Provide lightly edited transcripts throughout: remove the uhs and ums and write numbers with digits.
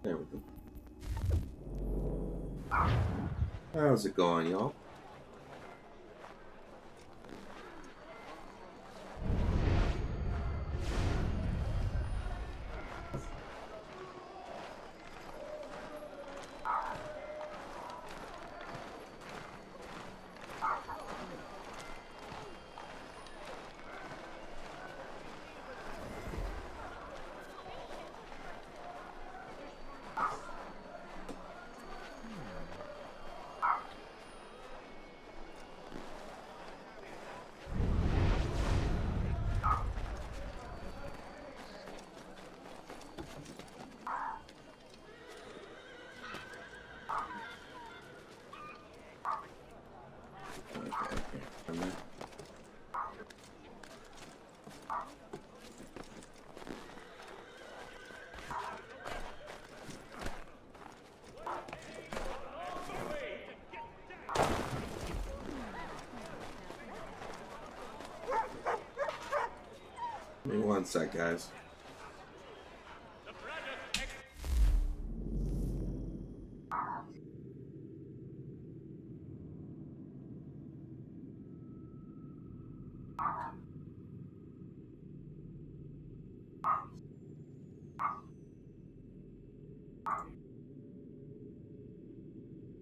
There we go. How's it going, y'all? Give me one sec, guys.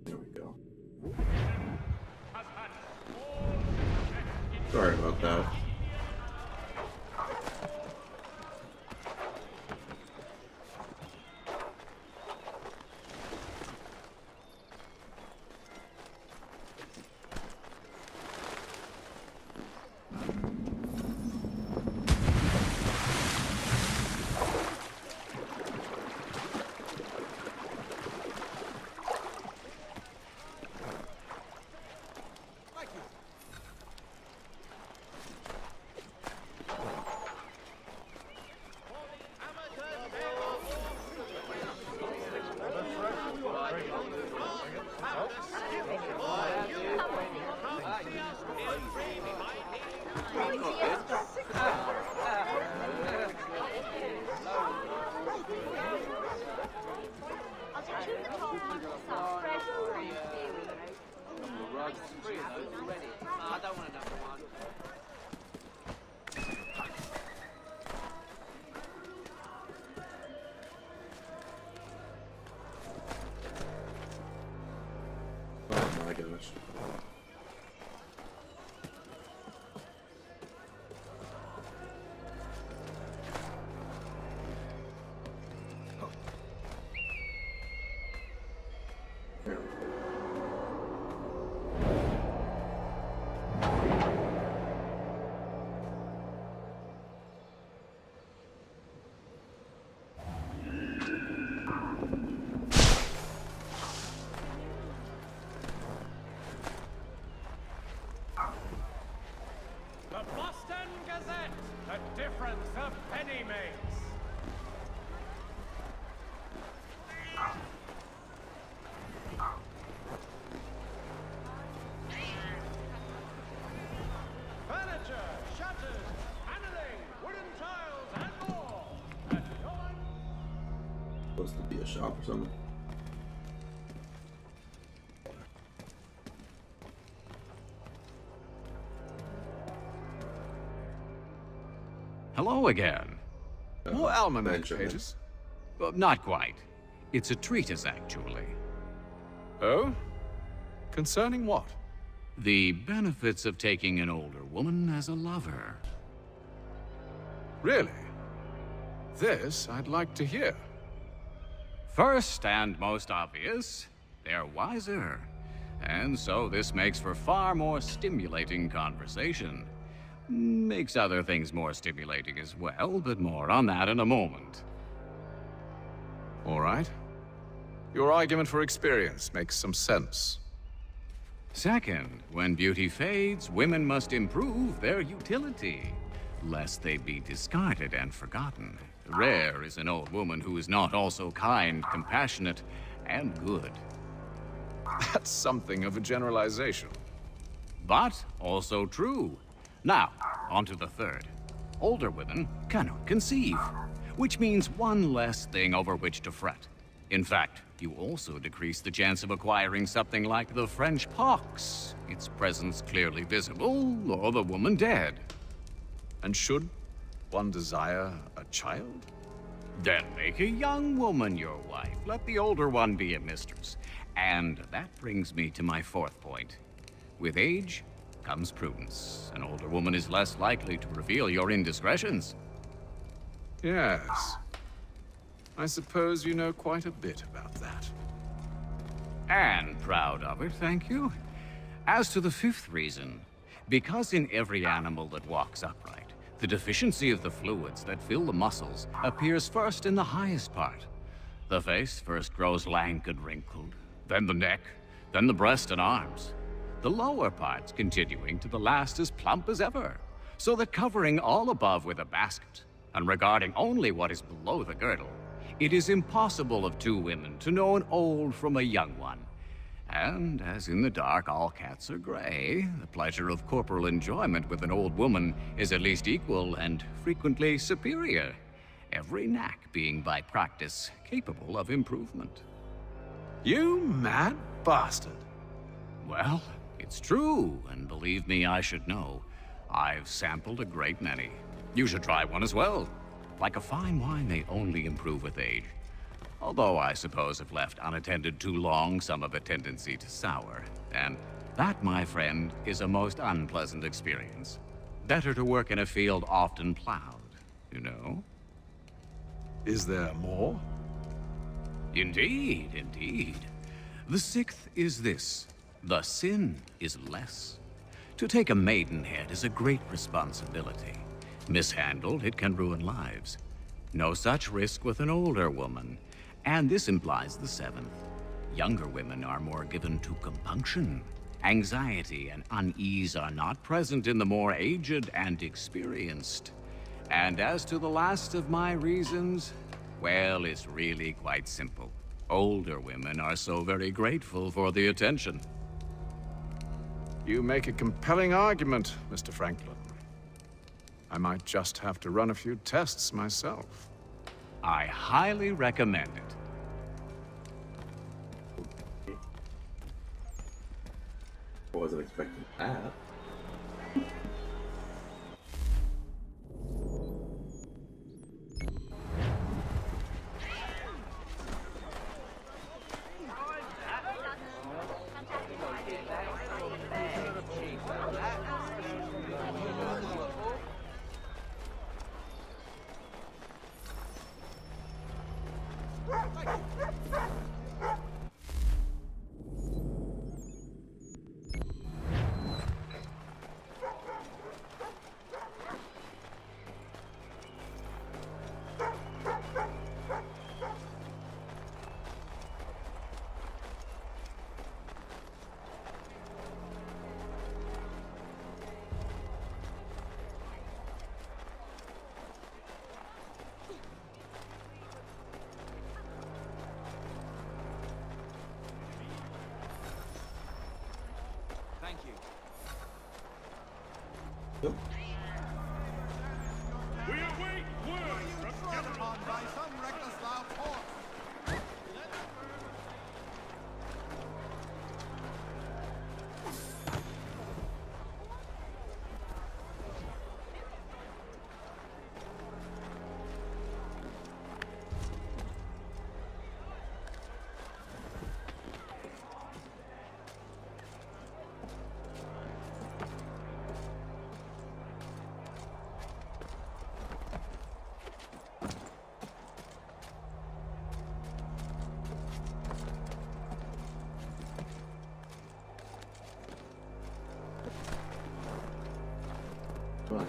There we go. Sorry about that. Oh my gosh. There we go. The Boston Gazette, the difference a penny makes. Furniture, shutters, paneling, wooden tiles, and more. At your... Supposed to be a shop or something. Hello again. More almanac Benjamin. pages? Not quite. It's a treatise, actually. Oh? Concerning what? The benefits of taking an older woman as a lover. Really? This I'd like to hear. First and most obvious, they're wiser. And so this makes for far more stimulating conversation. Makes other things more stimulating as well, but more on that in a moment. All right. Your argument for experience makes some sense. Second, when beauty fades, women must improve their utility, lest they be discarded and forgotten. Rare is an old woman who is not also kind, compassionate, and good. That's something of a generalization. But also true. Now, on to the third. Older women cannot conceive, which means one less thing over which to fret. In fact, you also decrease the chance of acquiring something like the French pox, its presence clearly visible, or the woman dead. And should one desire a child? Then make a young woman your wife. Let the older one be a mistress. And that brings me to my fourth point. With age comes prudence. An older woman is less likely to reveal your indiscretions. Yes. I suppose you know quite a bit about that. And proud of it, thank you. As to the fifth reason, because in every animal that walks upright, the deficiency of the fluids that fill the muscles appears first in the highest part. The face first grows lank and wrinkled, then the neck, then the breast and arms. The lower parts continuing to the last as plump as ever, so that covering all above with a basket, and regarding only what is below the girdle, it is impossible of two women to know an old from a young one. And as in the dark all cats are gray, the pleasure of corporal enjoyment with an old woman is at least equal and frequently superior, every knack being by practice capable of improvement. You mad bastard! Well, it's true, and believe me, I should know. I've sampled a great many. You should try one as well. Like a fine wine, they only improve with age. Although I suppose if left unattended too long, some have a tendency to sour. And that, my friend, is a most unpleasant experience. Better to work in a field often plowed, you know? Is there more? Indeed, indeed. The sixth is this. The sin is less. To take a maidenhead is a great responsibility. Mishandled, it can ruin lives. No such risk with an older woman. And this implies the seventh. Younger women are more given to compunction. Anxiety and unease are not present in the more aged and experienced. And as to the last of my reasons, well, it's really quite simple. Older women are so very grateful for the attention. You make a compelling argument, Mr. Franklin. I might just have to run a few tests myself. I highly recommend it. I wasn't expecting that. Yep. We await word from General by some reckless loud horse. Right.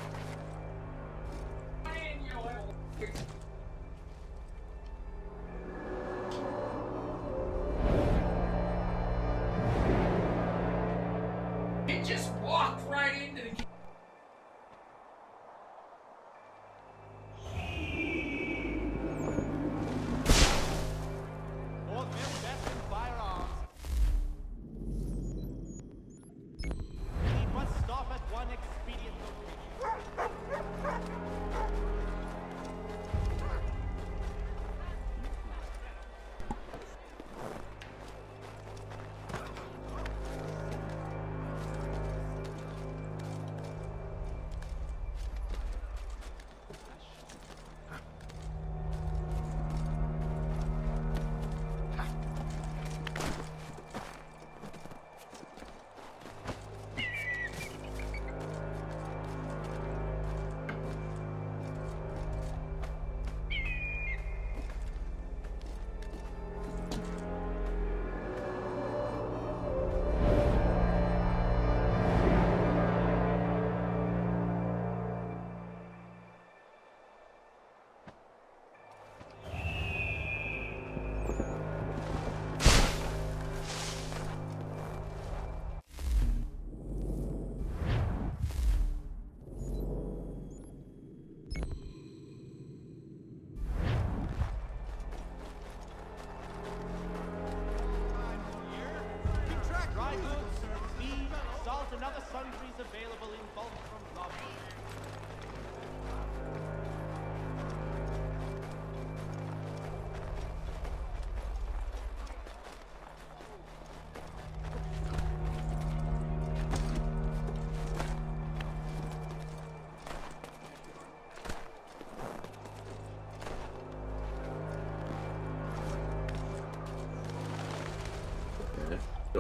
It just walked right into the... Old men best in firearms. We must stop at one expedient location.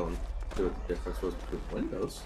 going through what the difference was between windows.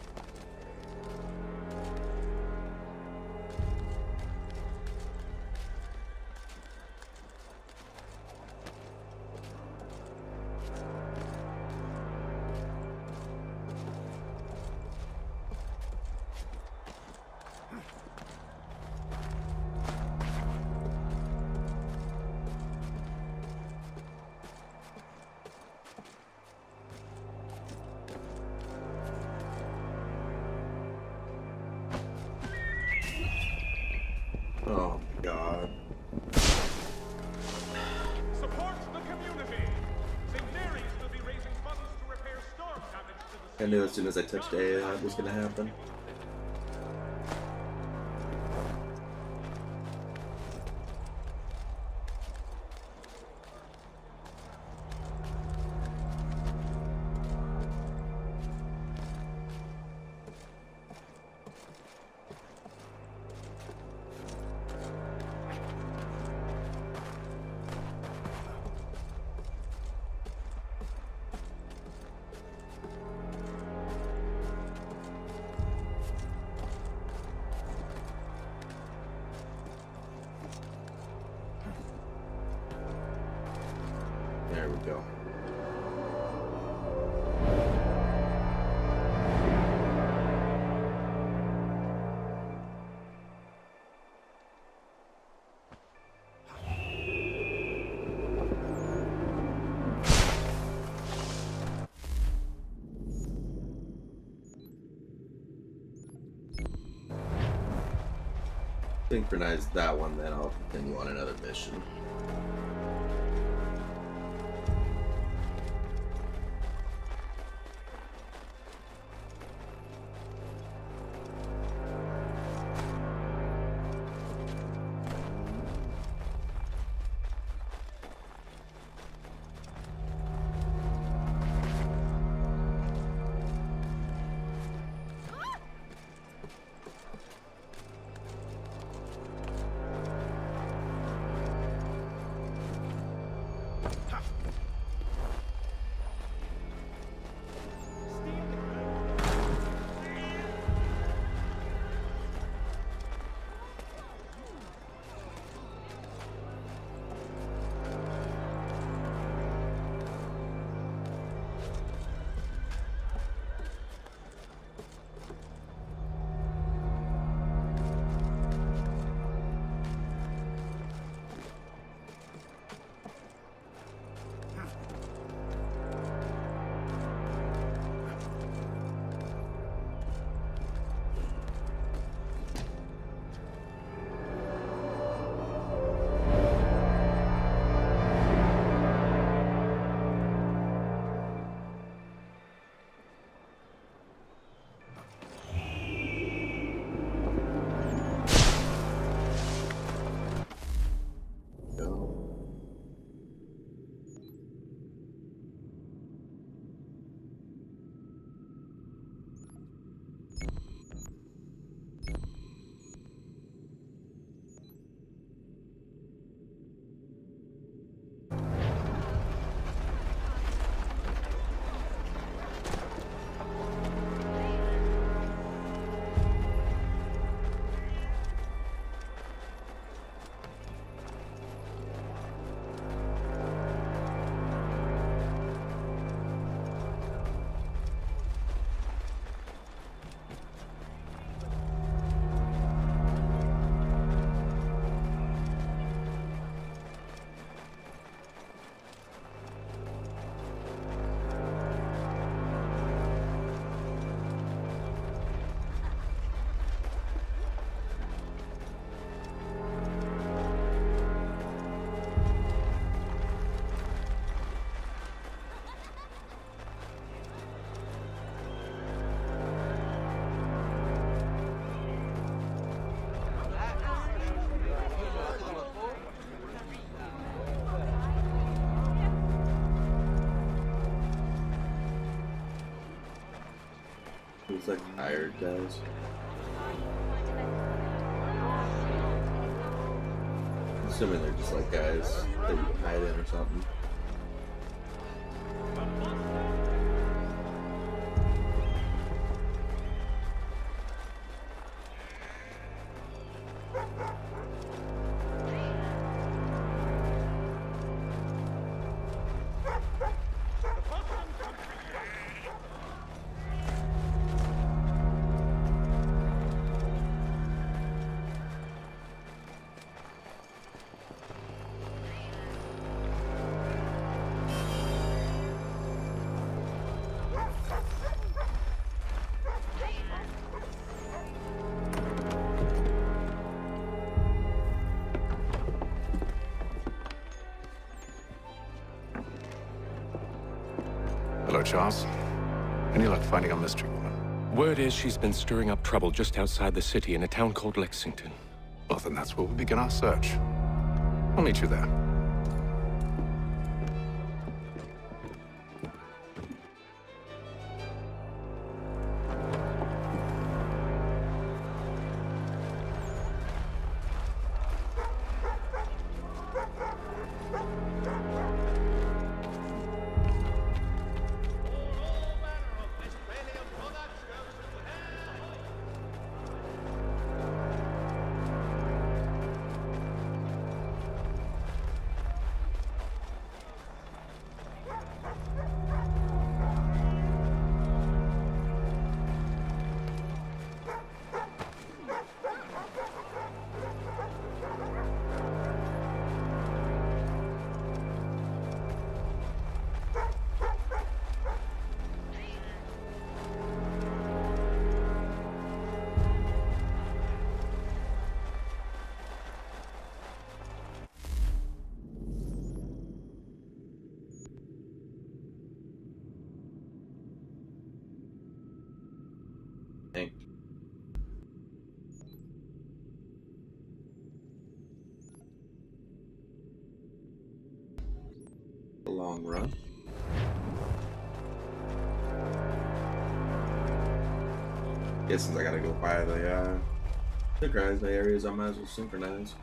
Oh God. Support the community. St. Mary's will be raising funds to repair storm damage to the I knew as soon as I touched A that was gonna happen. There we go. Synchronize that one, then I'll continue on another mission. It's like hired guys. I'm assuming they're just like guys that you can hide in or something. Hello, Charles. Any luck finding our mystery woman? Word is she's been stirring up trouble just outside the city in a town called Lexington. Well, then that's where we'll begin our search. I'll meet you there. Hey. A long run. Guess since I gotta go by the synchronize the areas, I might as well synchronize.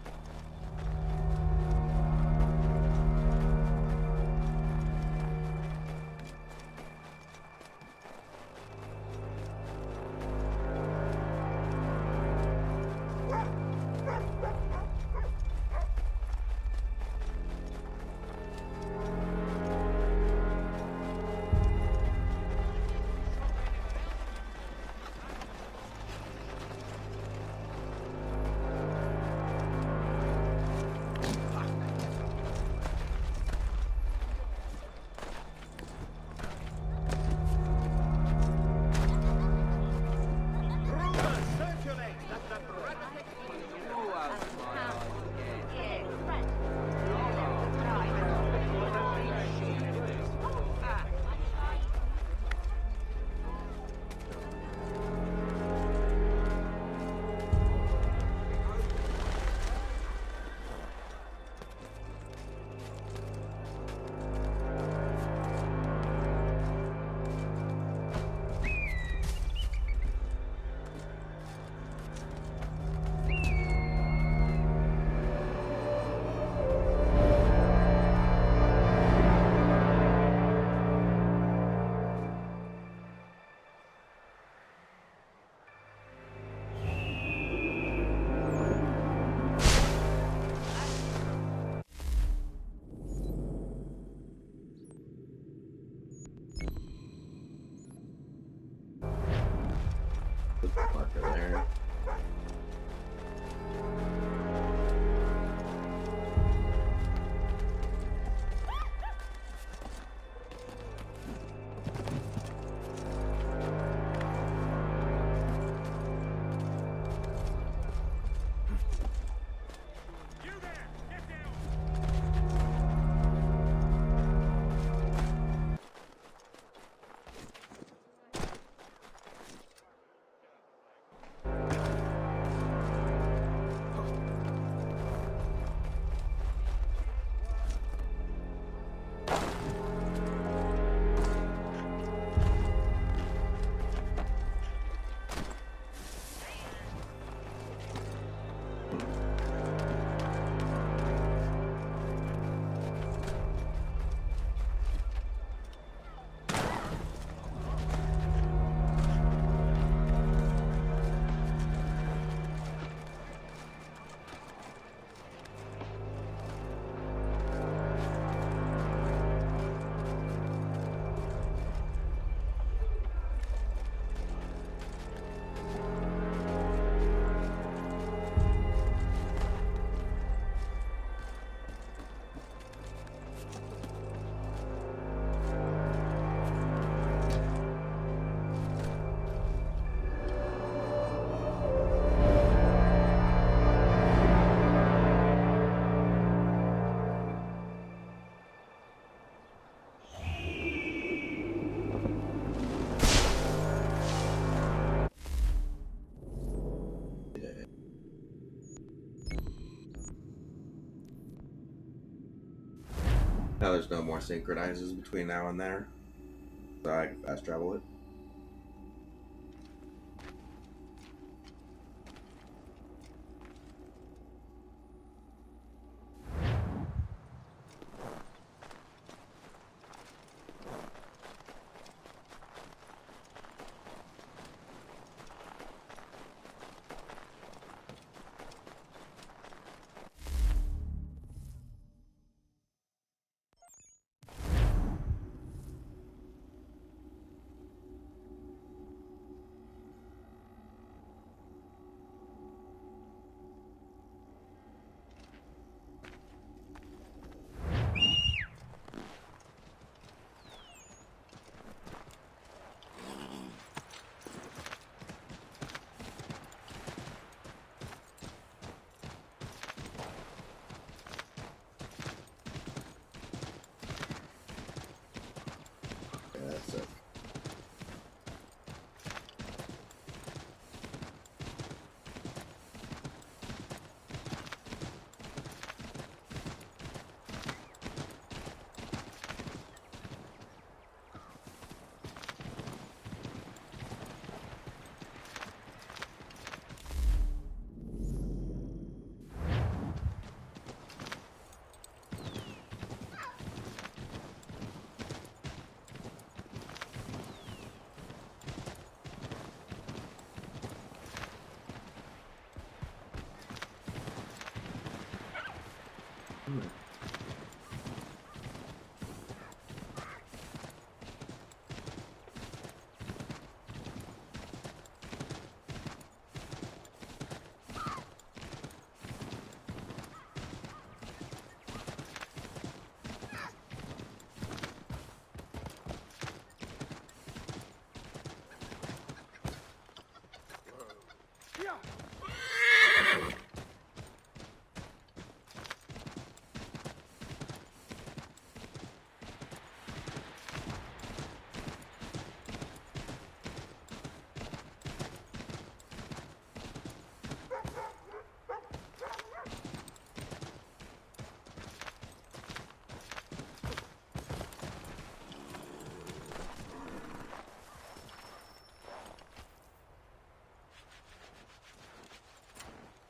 Now there's no more synchronizers between now and there, so I can fast travel it. Yeah, that's it.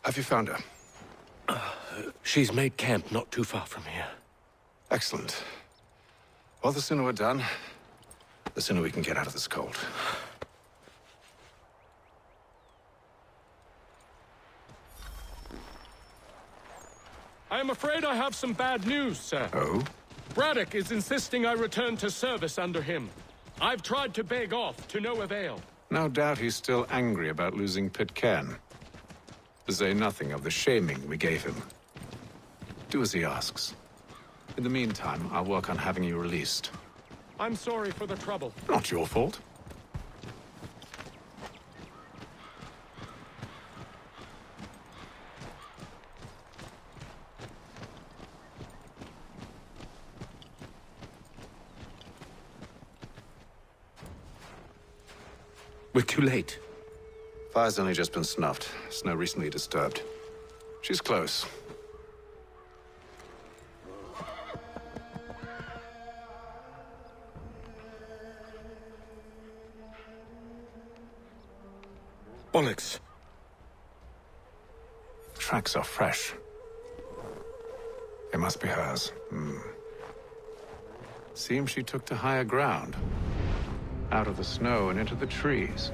Have you found her? She's made camp not too far from here. Excellent. Well, the sooner we're done, the sooner we can get out of this cold. I am afraid I have some bad news, sir. Oh? Braddock is insisting I return to service under him. I've tried to beg off, to no avail. No doubt he's still angry about losing Pitcairn. To say nothing of the shaming we gave him. Do as he asks. In the meantime, I'll work on having you released. I'm sorry for the trouble. Not your fault. We're too late. Fire's only just been snuffed. Snow recently disturbed. She's close. Bollocks. Tracks are fresh. They must be hers. Seems she took to higher ground. Out of the snow and into the trees.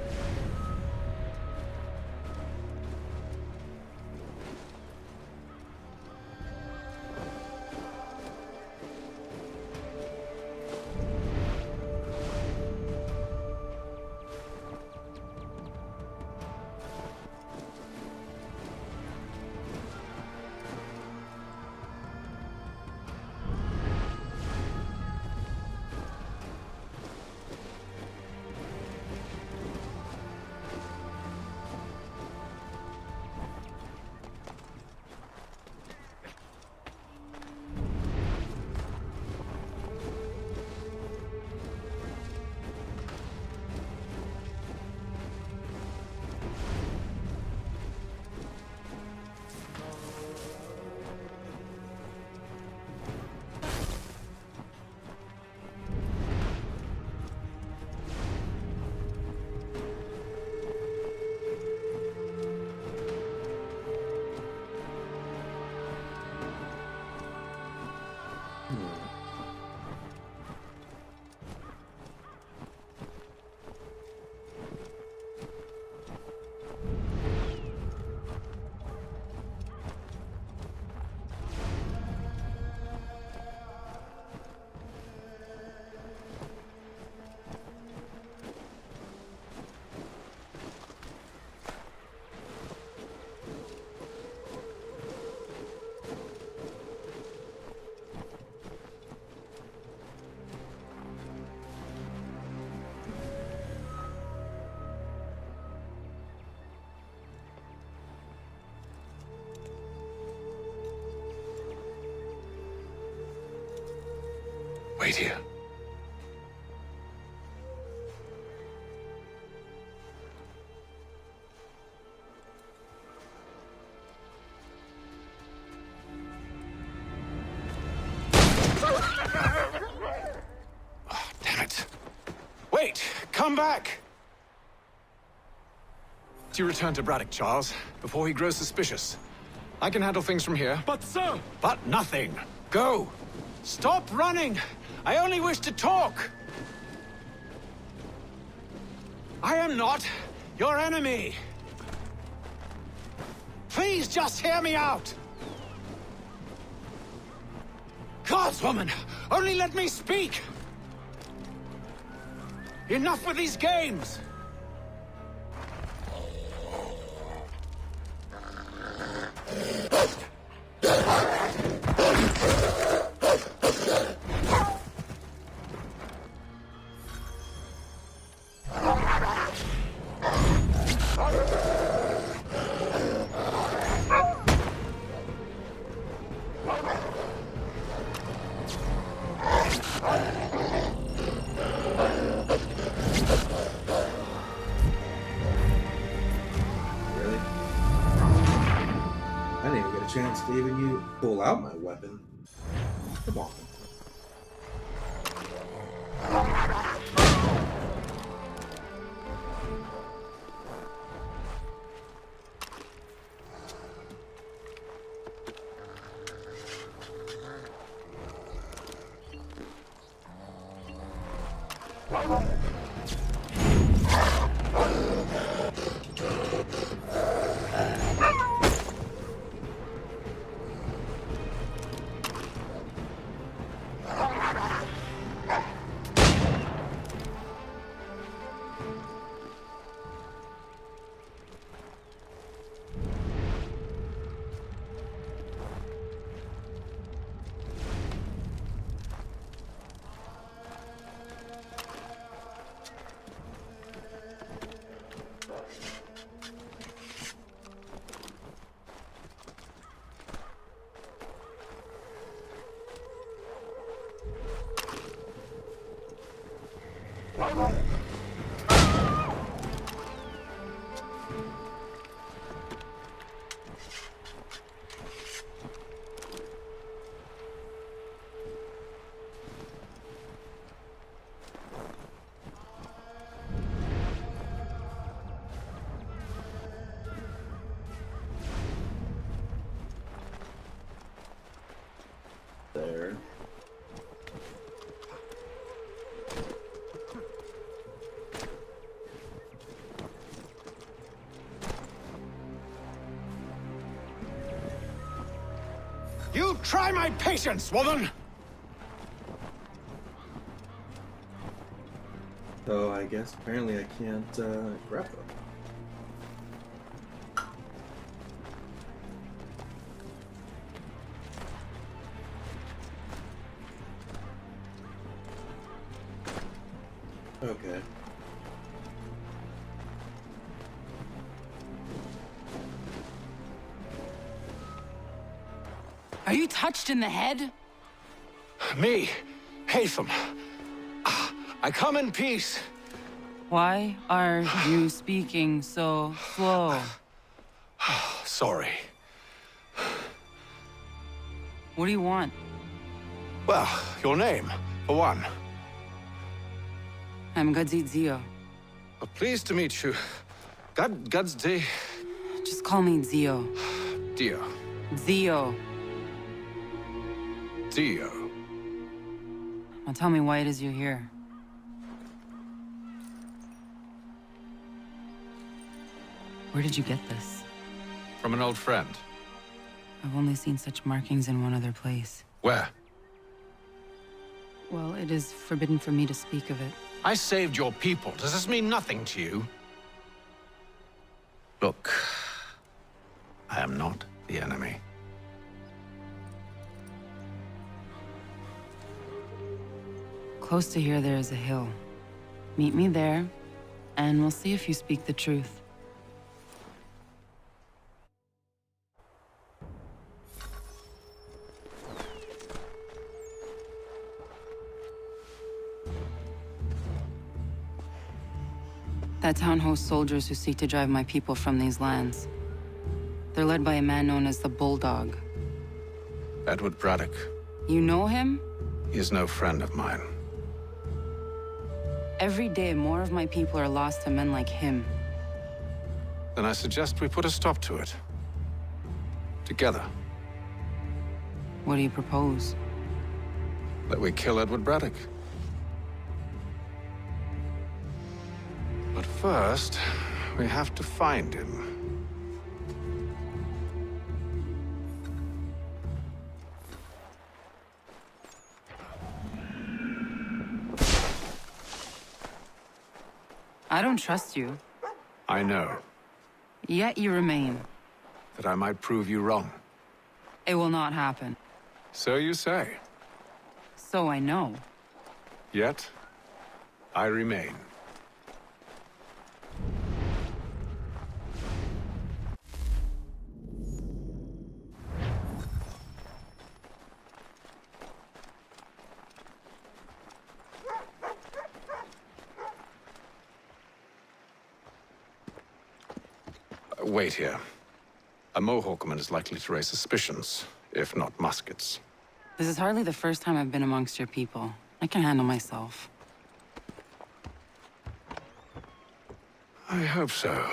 wait here. Oh, damn it. Wait! Come back! Do you return to Braddock, Charles, before he grows suspicious? I can handle things from here. But, sir! But nothing. Go! Stop running! I only wish to talk! I am not your enemy! Please just hear me out! Gods, woman! Only let me speak! Enough with these games! Really? I didn't even get a chance to even pull out my weapon. Come on. There. You try my patience, woman! So I guess apparently I can't grab them. Okay. Are you touched in the head? Me, Haytham. I come in peace. Why are you speaking so slow? Sorry. What do you want? Well, your name, for one. I'm Gadzit Zio. Pleased to meet you. Gadsday. Just call me Zio. Dio. Zio. Dio. Now tell me why it is you're here. Where did you get this? From an old friend. I've only seen such markings in one other place. Where? Well, it is forbidden for me to speak of it. I saved your people. Does this mean nothing to you? Look, I am not the enemy. Close to here, there is a hill. Meet me there, and we'll see if you speak the truth. That town hosts soldiers who seek to drive my people from these lands. They're led by a man known as the Bulldog. Edward Braddock. You know him? He is no friend of mine. Every day, more of my people are lost to men like him. Then I suggest we put a stop to it. Together. What do you propose? That we kill Edward Braddock. But first, we have to find him. I don't trust you. I know. Yet you remain. That I might prove you wrong. It will not happen. So you say. So I know. Yet, I remain. Wait here. A Mohawkman is likely to raise suspicions, if not muskets. This is hardly the first time I've been amongst your people. I can handle myself. I hope so.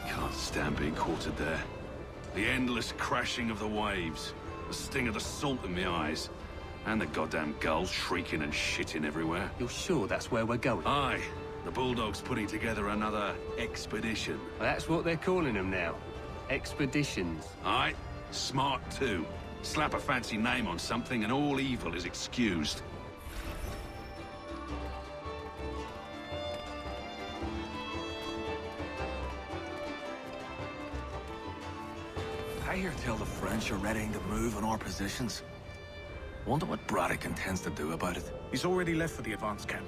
Can't stand being quartered there. The endless crashing of the waves, the sting of the salt in my eyes, and the goddamn gulls shrieking and shitting everywhere. You're sure that's where we're going? Aye. The Bulldog's putting together another expedition. Well, that's what they're calling them now. Expeditions. Aye. Smart too. Slap a fancy name on something and all evil is excused. I hear tell the French are readying to move on our positions. Wonder what Braddock intends to do about it. He's already left for the advance camp.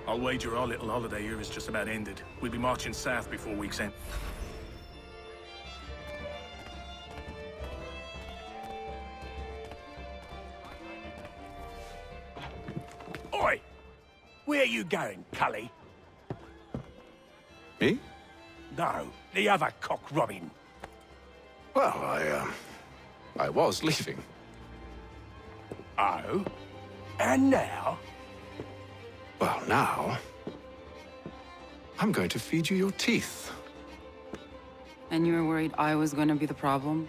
I'll wager our little holiday here is just about ended. We'll be marching south before week's end. Oi! Where you going, Cully? Me? No, the other cock Robin. Well, I was leaving. Oh? And now? Well, now... I'm going to feed you your teeth. And you were worried I was going to be the problem?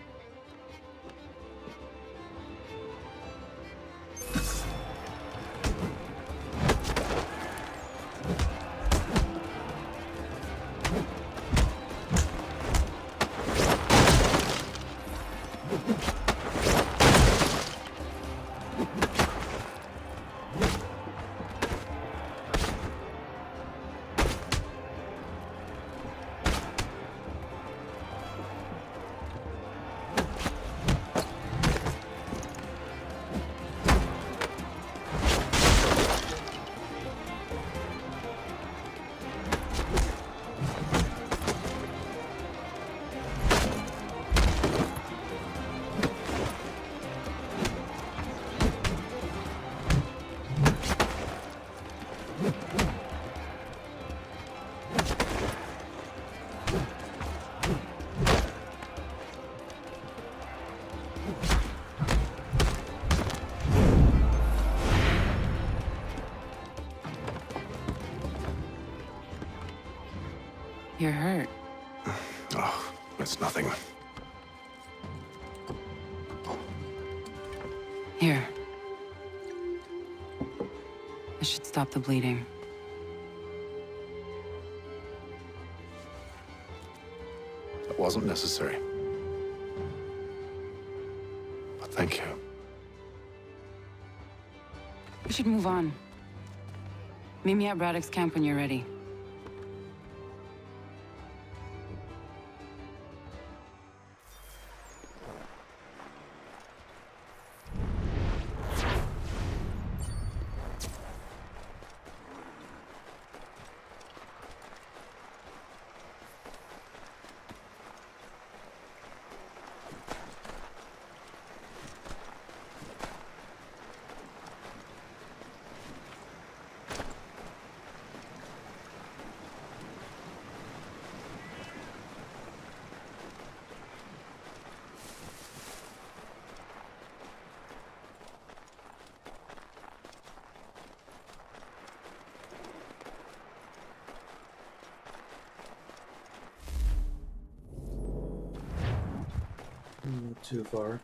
You're hurt. Oh, it's nothing. Here. This should stop the bleeding. That wasn't necessary. But thank you. We should move on. Meet me at Braddock's camp when you're ready. Not too far.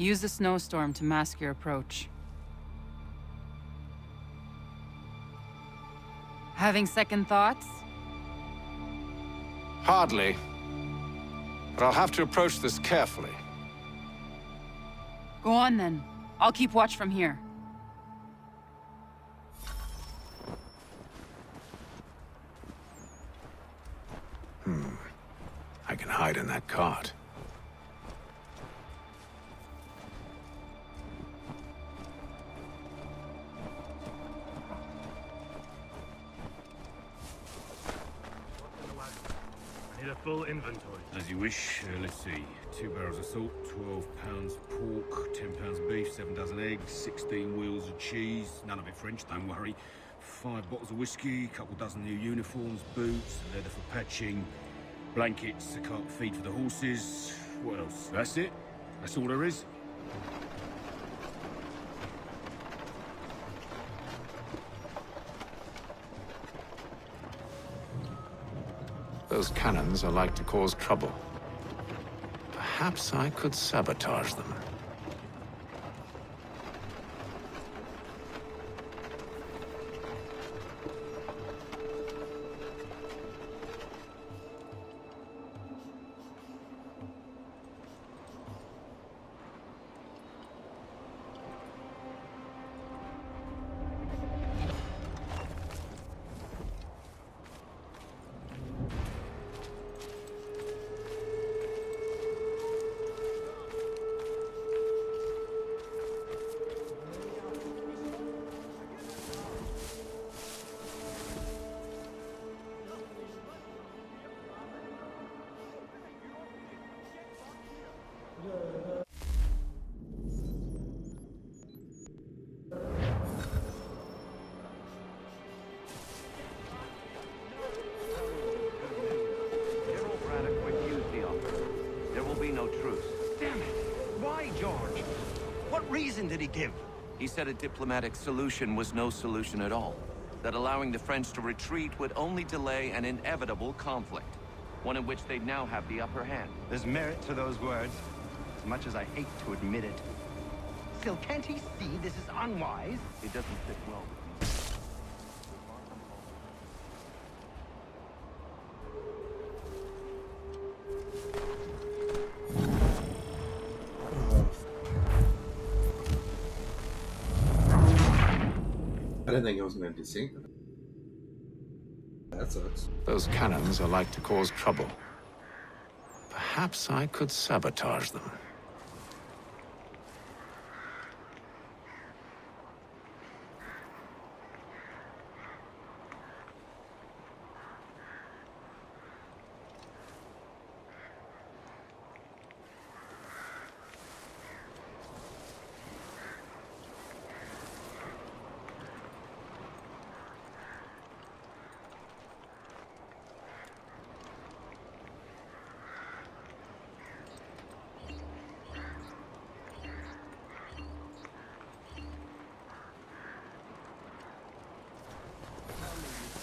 Use the snowstorm to mask your approach. Having second thoughts? Hardly. But I'll have to approach this carefully. Go on then. I'll keep watch from here. I can hide in that cart. Need a full inventory. As you wish. Let's see. 2 barrels of salt, 12 pounds pork, 10 pounds of beef, 7 dozen eggs, 16 wheels of cheese. None of it French, don't worry. 5 bottles of whiskey, couple dozen new uniforms, boots, leather for patching, blankets, a cart feed for the horses. What else? That's it? That's all there is? Those cannons are like to cause trouble. Perhaps I could sabotage them. General Braddock refused the offer. There will be no truce. Damn it! Why, George? What reason did he give? He said a diplomatic solution was no solution at all. That allowing the French to retreat would only delay an inevitable conflict. One in which they'd now have the upper hand. There's merit to those words, as much as I hate to admit it. Still, can't he see this is unwise? It doesn't fit well with me. I didn't think it was going to desync. That sucks. Those cannons are like to cause trouble. Perhaps I could sabotage them.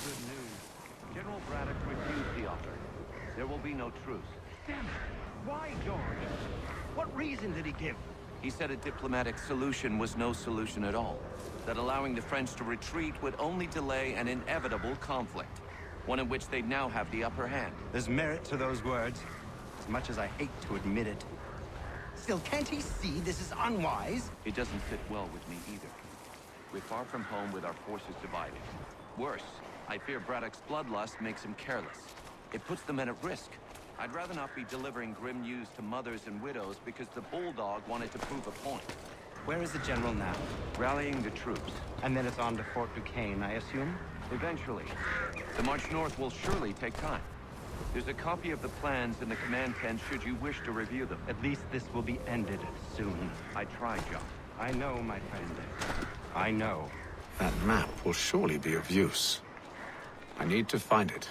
Good news. General Braddock refused the offer. There will be no truce. Damn it. Why, George? What reason did he give? He said a diplomatic solution was no solution at all. That allowing the French to retreat would only delay an inevitable conflict. One in which they'd now have the upper hand. There's merit to those words, as much as I hate to admit it. Still, can't he see this is unwise? It doesn't fit well with me either. We're far from home with our forces divided. Worse, I fear Braddock's bloodlust makes him careless. It puts the men at risk. I'd rather not be delivering grim news to mothers and widows because the Bulldog wanted to prove a point. Where is the general now? Rallying the troops. And then it's on to Fort Duquesne, I assume? Eventually. The march north will surely take time. There's a copy of the plans in the command tent should you wish to review them. At least this will be ended soon. I tried, John. I know, my friend. I know. That map will surely be of use. I need to find it.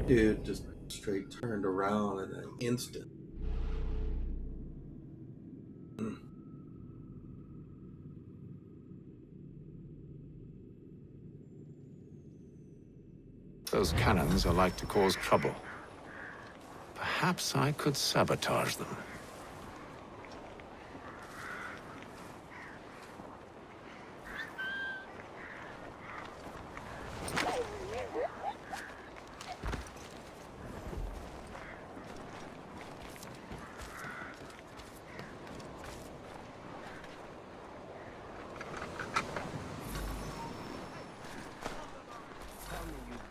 Dude just straight turned around in an instant. Those cannons are like to cause trouble. Perhaps I could sabotage them.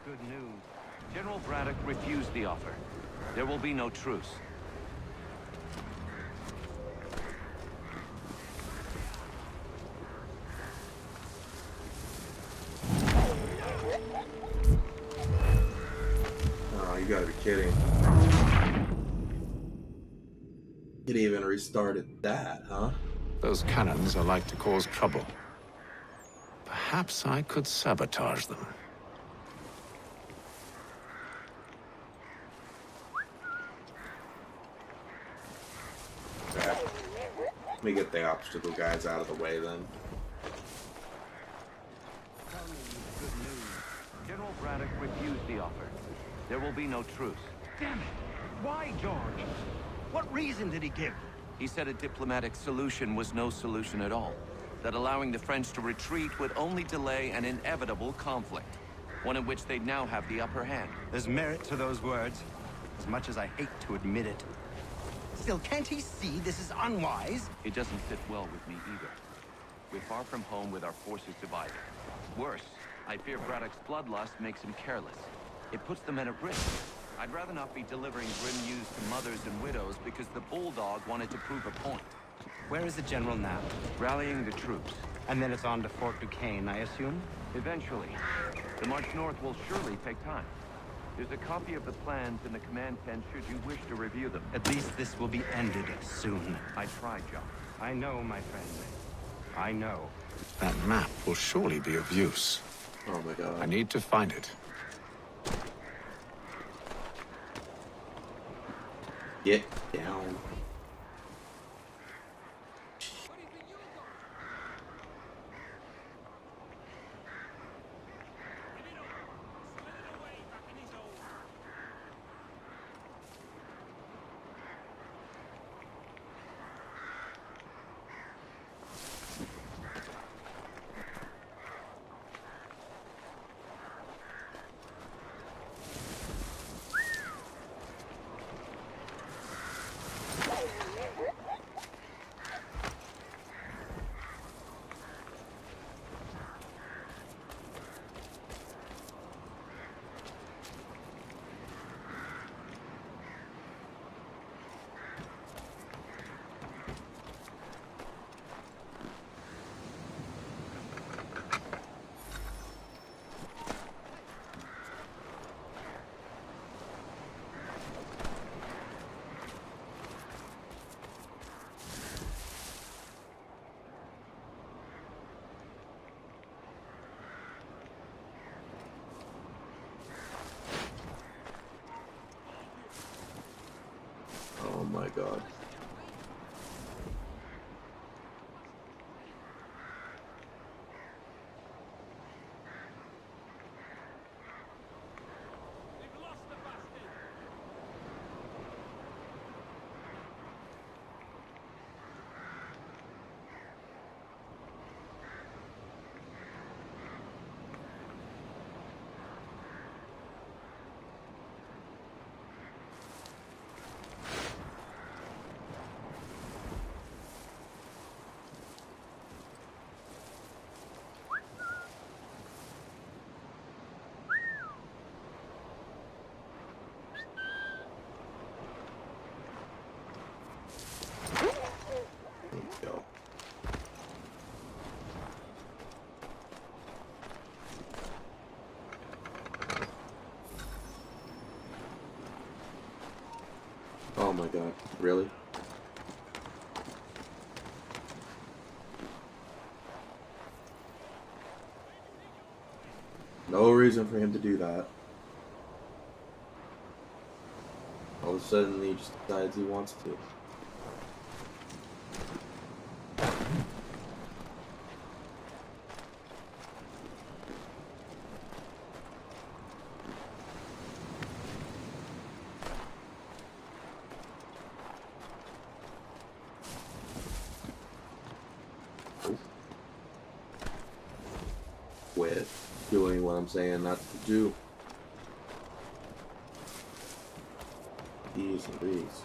Good news. General Braddock refused the offer. There will be no truce. Oh, you gotta be kidding. It even restarted that, huh? Those cannons are like to cause trouble. Perhaps I could sabotage them. Okay. Let me get the obstacle guys out of the way then. Good news. General Braddock refused the offer. There will be no truce. Damn it! Why, George? What reason did he give? He said a diplomatic solution was no solution at all. That allowing the French to retreat would only delay an inevitable conflict. One in which they'd now have the upper hand. There's merit to those words, as much as I hate to admit it. Still, can't he see this is unwise? It doesn't sit well with me either. We're far from home with our forces divided. Worse, I fear Braddock's bloodlust makes him careless. It puts the men at risk. I'd rather not be delivering grim news to mothers and widows because the Bulldog wanted to prove a point. Where is the general now? Rallying the troops. And then it's on to Fort Duquesne, I assume? Eventually. The march north will surely take time. There's a copy of the plans in the command tent should you wish to review them. At least this will be ended soon. I tried, John. I know, my friend. I know. That map will surely be of use. Oh my god. I need to find it. Get down. Oh my god. Go. Oh my god, really? No reason for him to do that. All of a sudden he just decides he wants to. Quit doing what I'm saying not to do. These and these.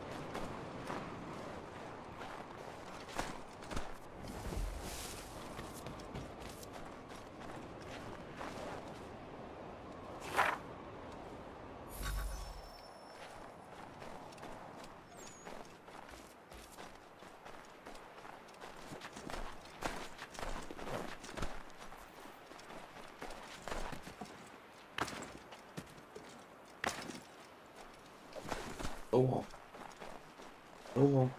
Go on. Go on.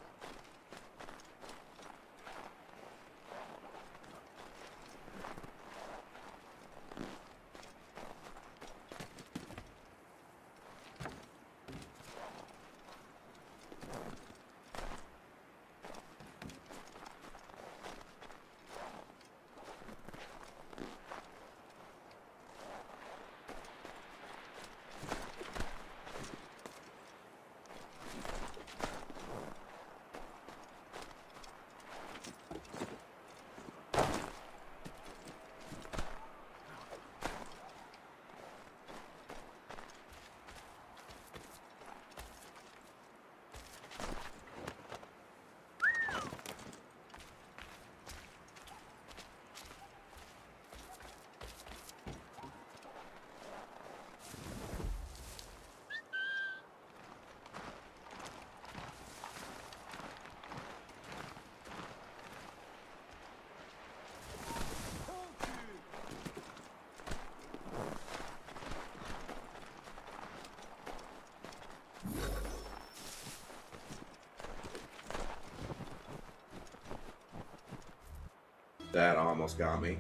That almost got me.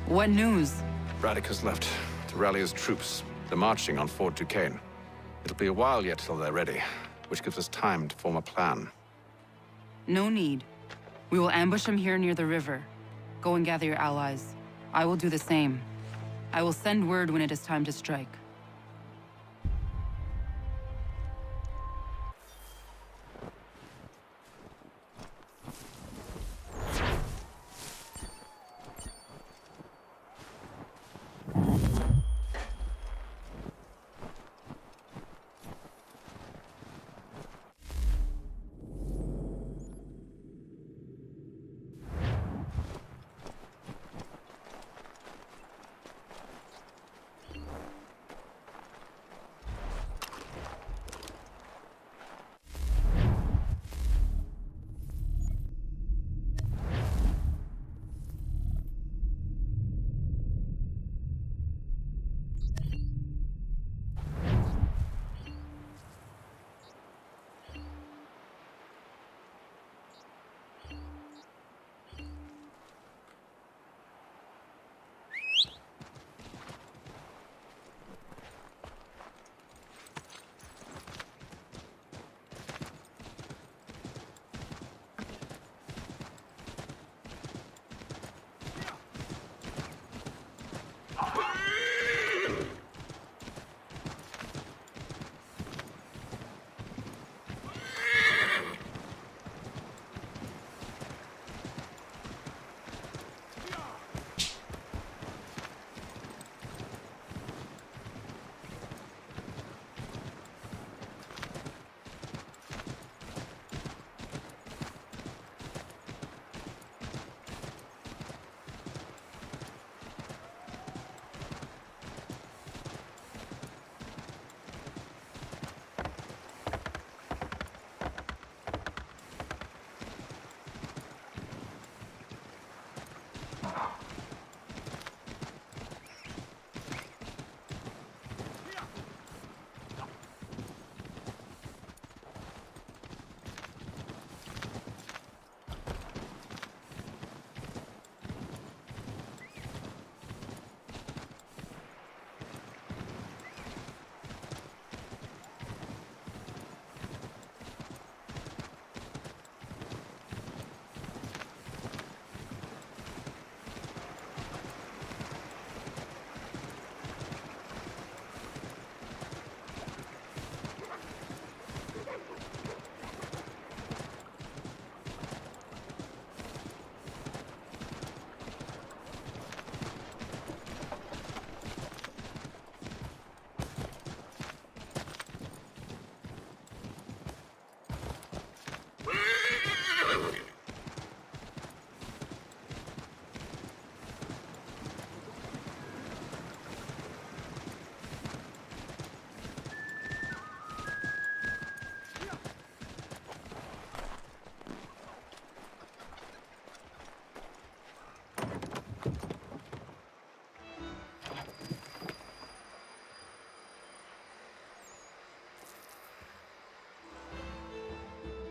What news? Braddock has left to rally his troops. They're marching on Fort Duquesne. It'll be a while yet till they're ready, which gives us time to form a plan. No need. We will ambush them here near the river. Go and gather your allies. I will do the same. I will send word when it is time to strike.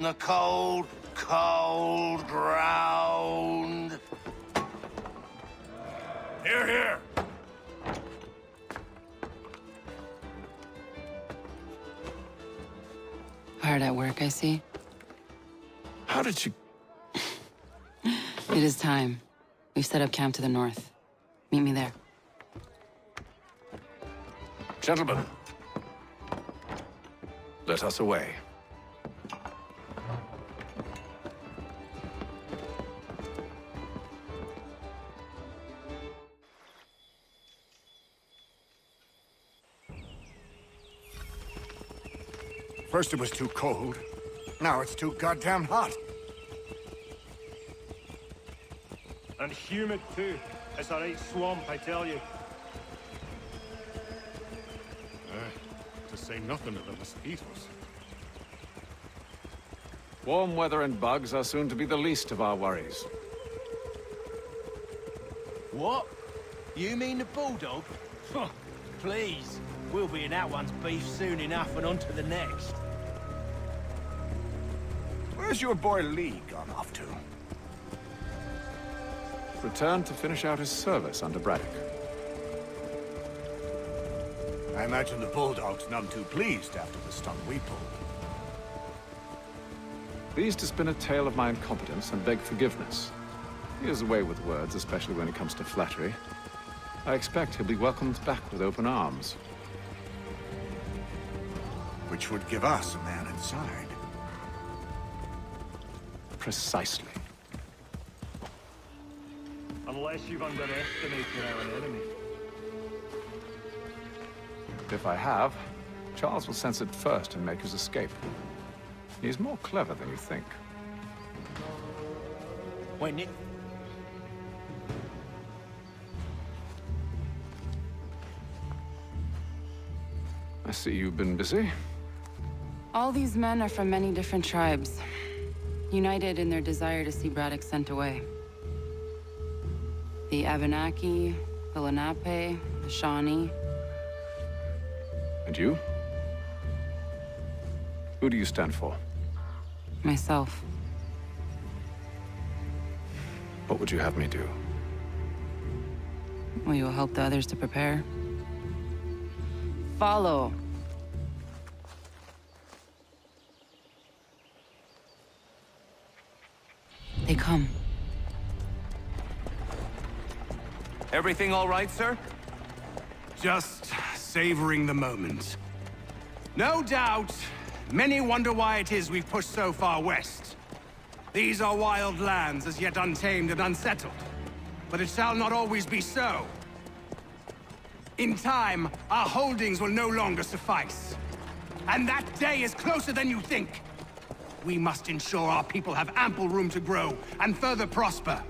The cold, cold ground. Here, here! Hard at work, I see. How did you... It is time. We've set up camp to the north. Meet me there. Gentlemen, let us away. First it was too cold. Now it's too goddamn hot. And humid too. It's a right swamp, I tell you. To say nothing of the mosquitoes. Warm weather and bugs are soon to be the least of our worries. What? You mean the bulldog? Please. We'll be in that one's beef soon enough and on to the next. Where's your boy Lee gone off to? Returned to finish out his service under Braddock. I imagine the Bulldog's none too pleased after the stunt we pulled. Pleased to spin a tale of my incompetence and beg forgiveness. He has a way with words, especially when it comes to flattery. I expect he'll be welcomed back with open arms. Which would give us a man inside. Precisely. Unless you've underestimated our enemy. If I have, Charles will sense it first and make his escape. He's more clever than you think. Wait, Nick. I see you've been busy. All these men are from many different tribes, united in their desire to see Braddock sent away. The Abenaki, the Lenape, the Shawnee. And you? Who do you stand for? Myself. What would you have me do? Well, you will help the others to prepare. Follow. They come. Everything all right, sir? Just savoring the moment. No doubt, many wonder why it is we've pushed so far west. These are wild lands, as yet untamed and unsettled. But it shall not always be so. In time, our holdings will no longer suffice. And that day is closer than you think. We must ensure our people have ample room to grow and further prosper.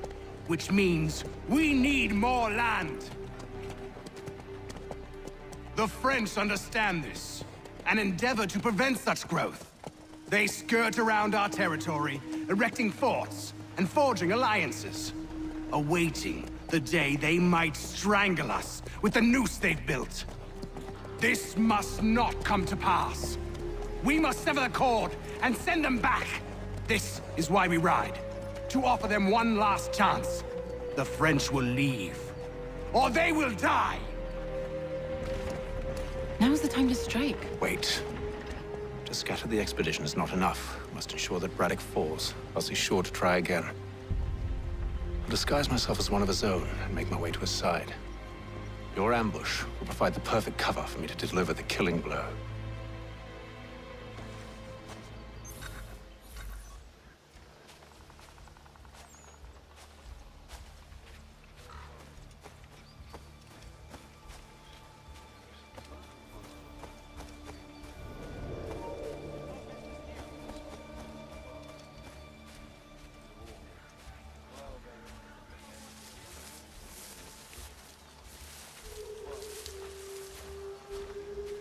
Which means we need more land. The French understand this, and endeavor to prevent such growth. They skirt around our territory, erecting forts and forging alliances, awaiting the day they might strangle us with the noose they've built. This must not come to pass. We must sever the cord and send them back. This is why we ride. To offer them one last chance. The French will leave, or they will die. Now's the time to strike. Wait. To scatter the expedition is not enough. We must ensure that Braddock falls, else he's sure to try again. I'll disguise myself as one of his own and make my way to his side. Your ambush will provide the perfect cover for me to deliver the killing blow.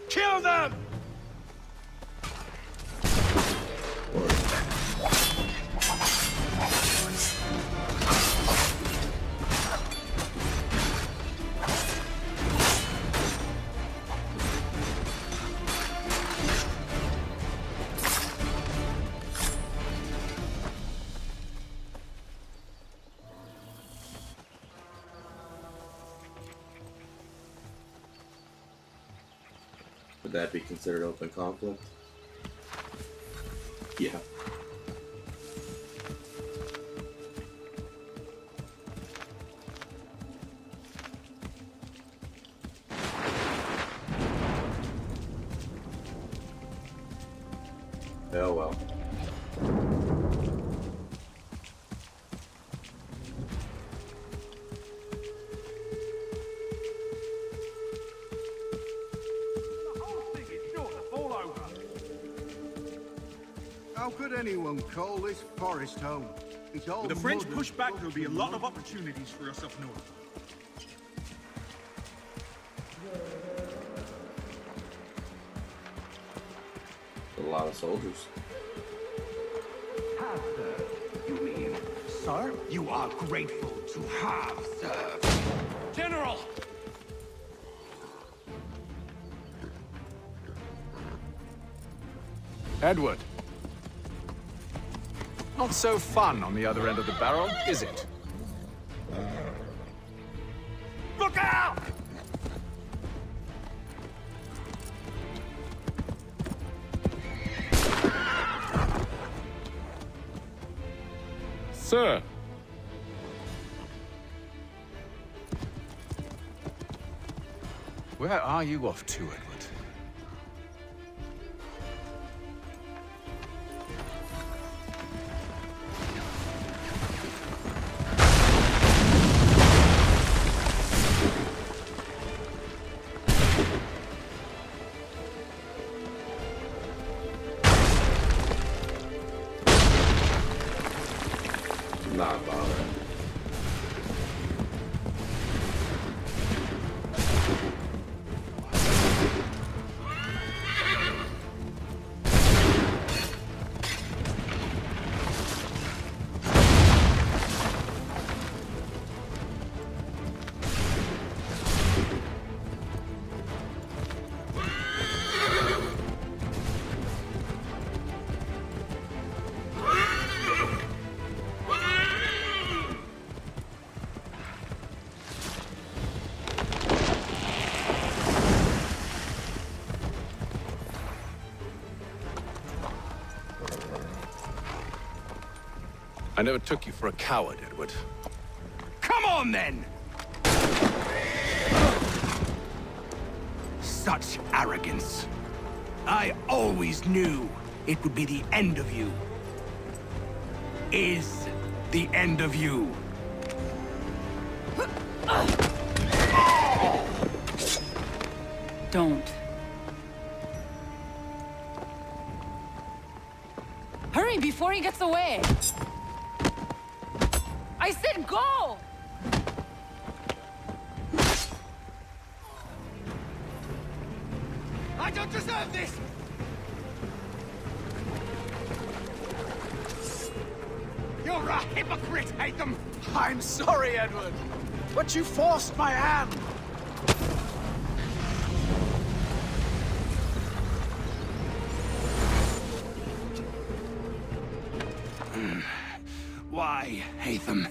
Kill them! Would that be considered open conflict? Yeah. Oh well. How could anyone call this forest home? It's all With the French mud and push back, stuff there'll be a and lot mud. of opportunities for us up north. A lot of soldiers. You mean, sir? You are grateful to have served. General! Edward. Not so fun on the other end of the barrel, is it? Look out! Sir. Where are you off to, Edward? Not bother. I never took you for a coward, Edward. Come on, then! Such arrogance. I always knew it would be the end of you. Is the end of you. Don't. Hurry before he gets away! I said go! I don't deserve this! You're a hypocrite, Hatham! I'm sorry, Edward, but you forced my hand. Why, Hatham?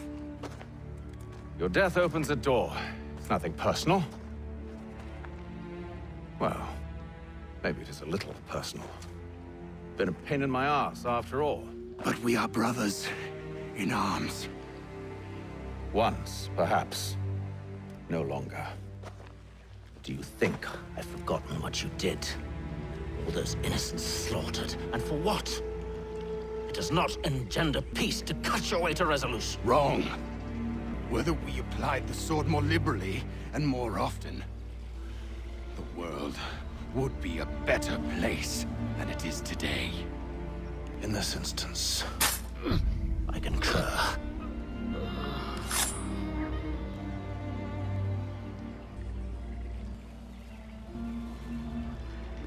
Your death opens a door. It's nothing personal. Well, maybe it is a little personal. Been a pain in my ass, after all. But we are brothers in arms. Once, perhaps. No longer. Do you think I've forgotten what you did? All those innocents slaughtered, and for what? It does not engender peace to cut your way to resolution. Wrong. Whether we applied the sword more liberally and more often, the world would be a better place than it is today. In this instance, I concur.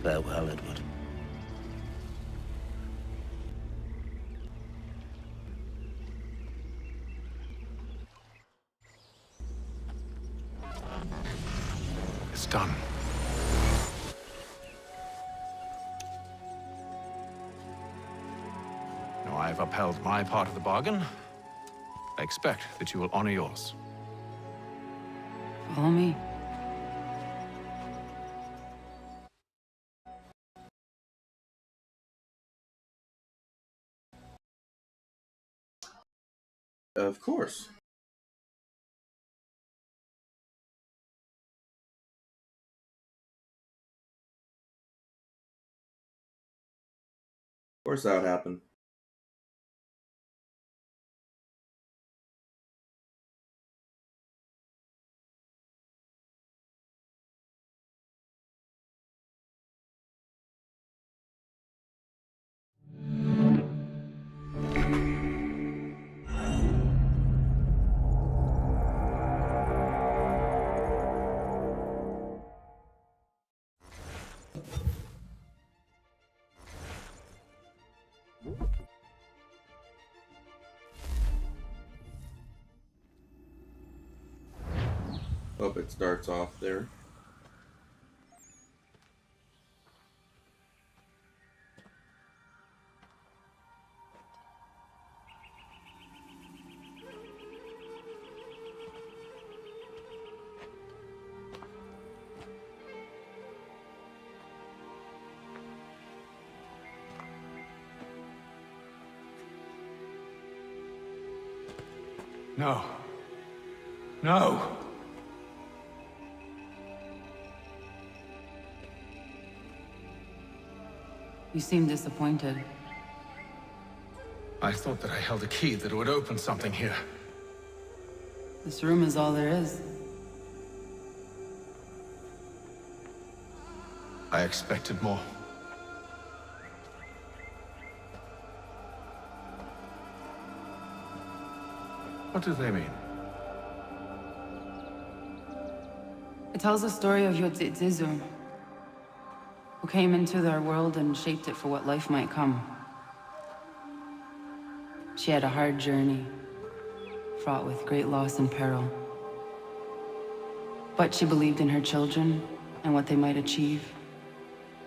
Farewell, Edward. It's done. Now I have upheld my part of the bargain. I expect that you will honor yours. Follow me. Of course. Of course that would happen. Hope it starts off there. No. No! You seem disappointed. I thought that I held a key that would open something here. This room is all there is. I expected more. What do they mean? It tells the story of Yotzitzizu, who came into their world and shaped it for what life might come. She had a hard journey, fraught with great loss and peril. But she believed in her children and what they might achieve.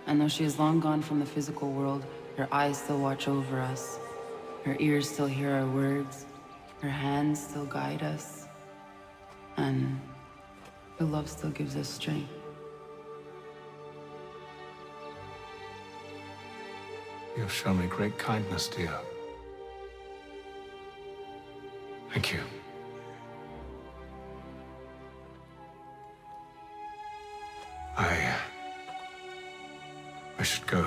And though she is long gone from the physical world, her eyes still watch over us. Her ears still hear our words. Her hands still guide us. And her love still gives us strength. You have shown me great kindness, dear. Thank you. I should go.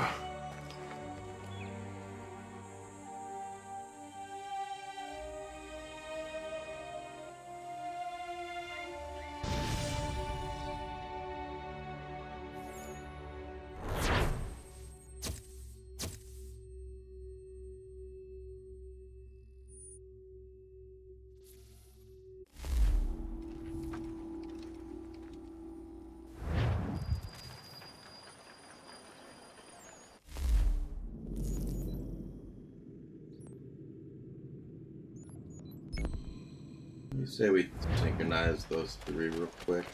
Let me say we synchronize those three real quick.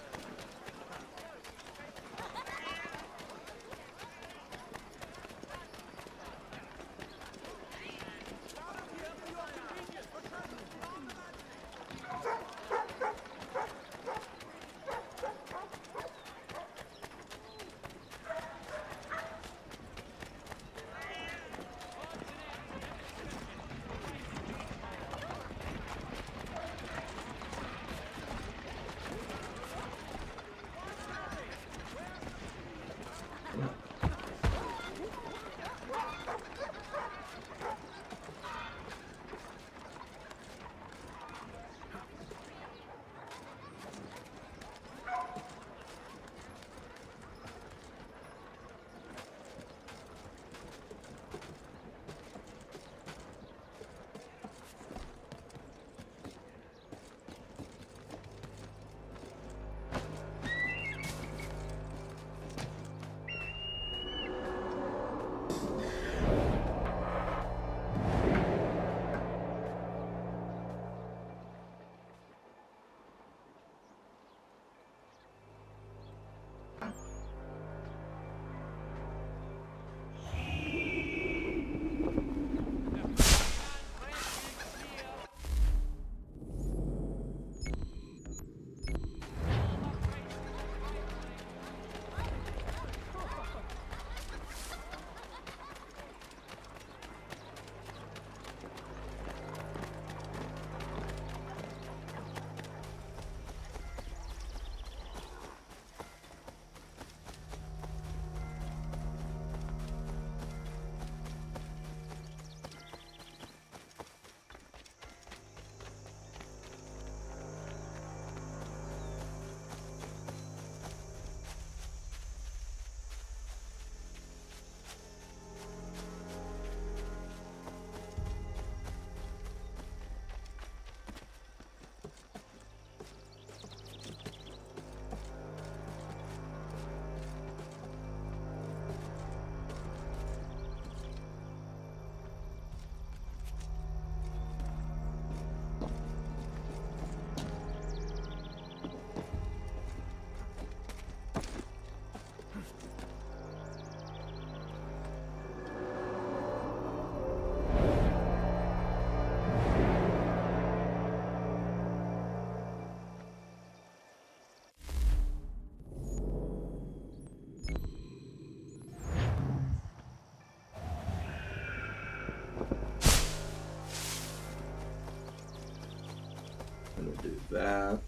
do that.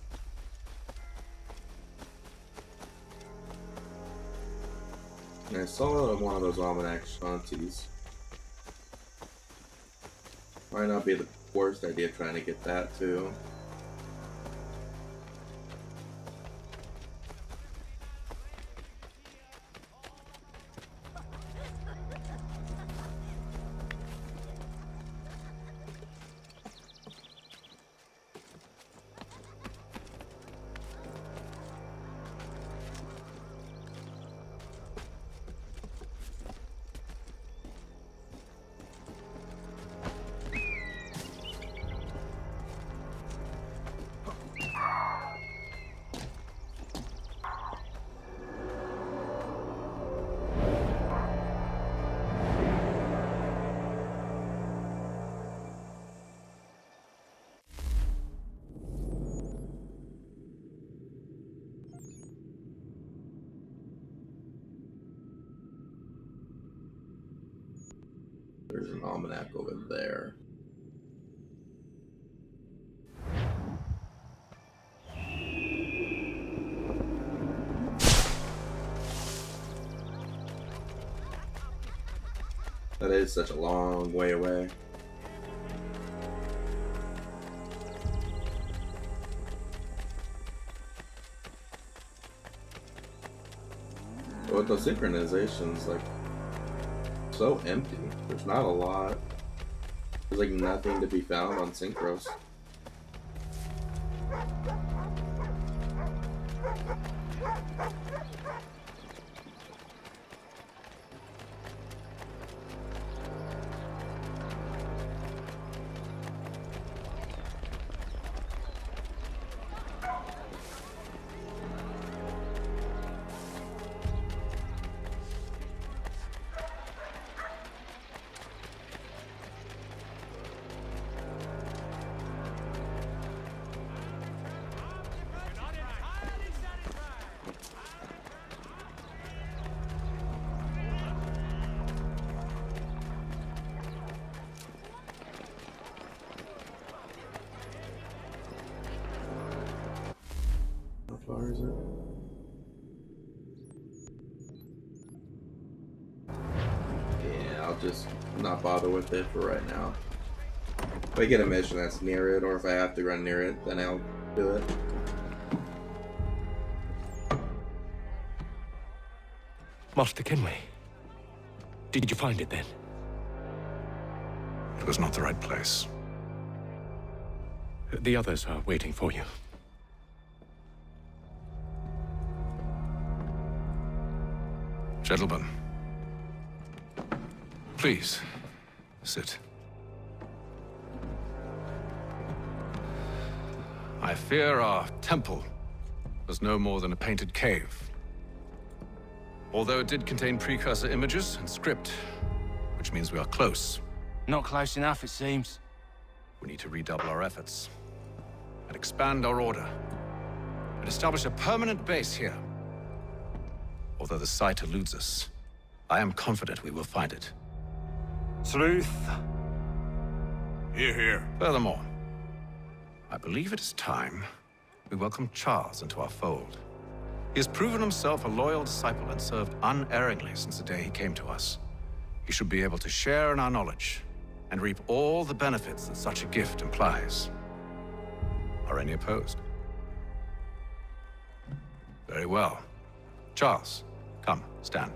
And I saw one of those Almanac Shanties. Might not be the worst idea trying to get that too. There's an almanac over there. That is such a long way away. But with those synchronizations, like, so empty. There's not a lot. There's like nothing to be found on Synchros. How far is it? Yeah, I'll just not bother with it for right now. If I get a mission that's near it, or if I have to run near it, then I'll do it. Master Kenway. Did you find it then? It was not the right place. The others are waiting for you. Gentlemen, please, sit. I fear our temple was no more than a painted cave. Although it did contain precursor images and script, which means we are close. Not close enough, it seems. We need to redouble our efforts and expand our order and establish a permanent base here. Although the site eludes us, I am confident we will find it. Truth. Hear, hear. Furthermore, I believe it is time we welcome Charles into our fold. He has proven himself a loyal disciple and served unerringly since the day he came to us. He should be able to share in our knowledge and reap all the benefits that such a gift implies. Are any opposed? Very well. Charles, come, stand.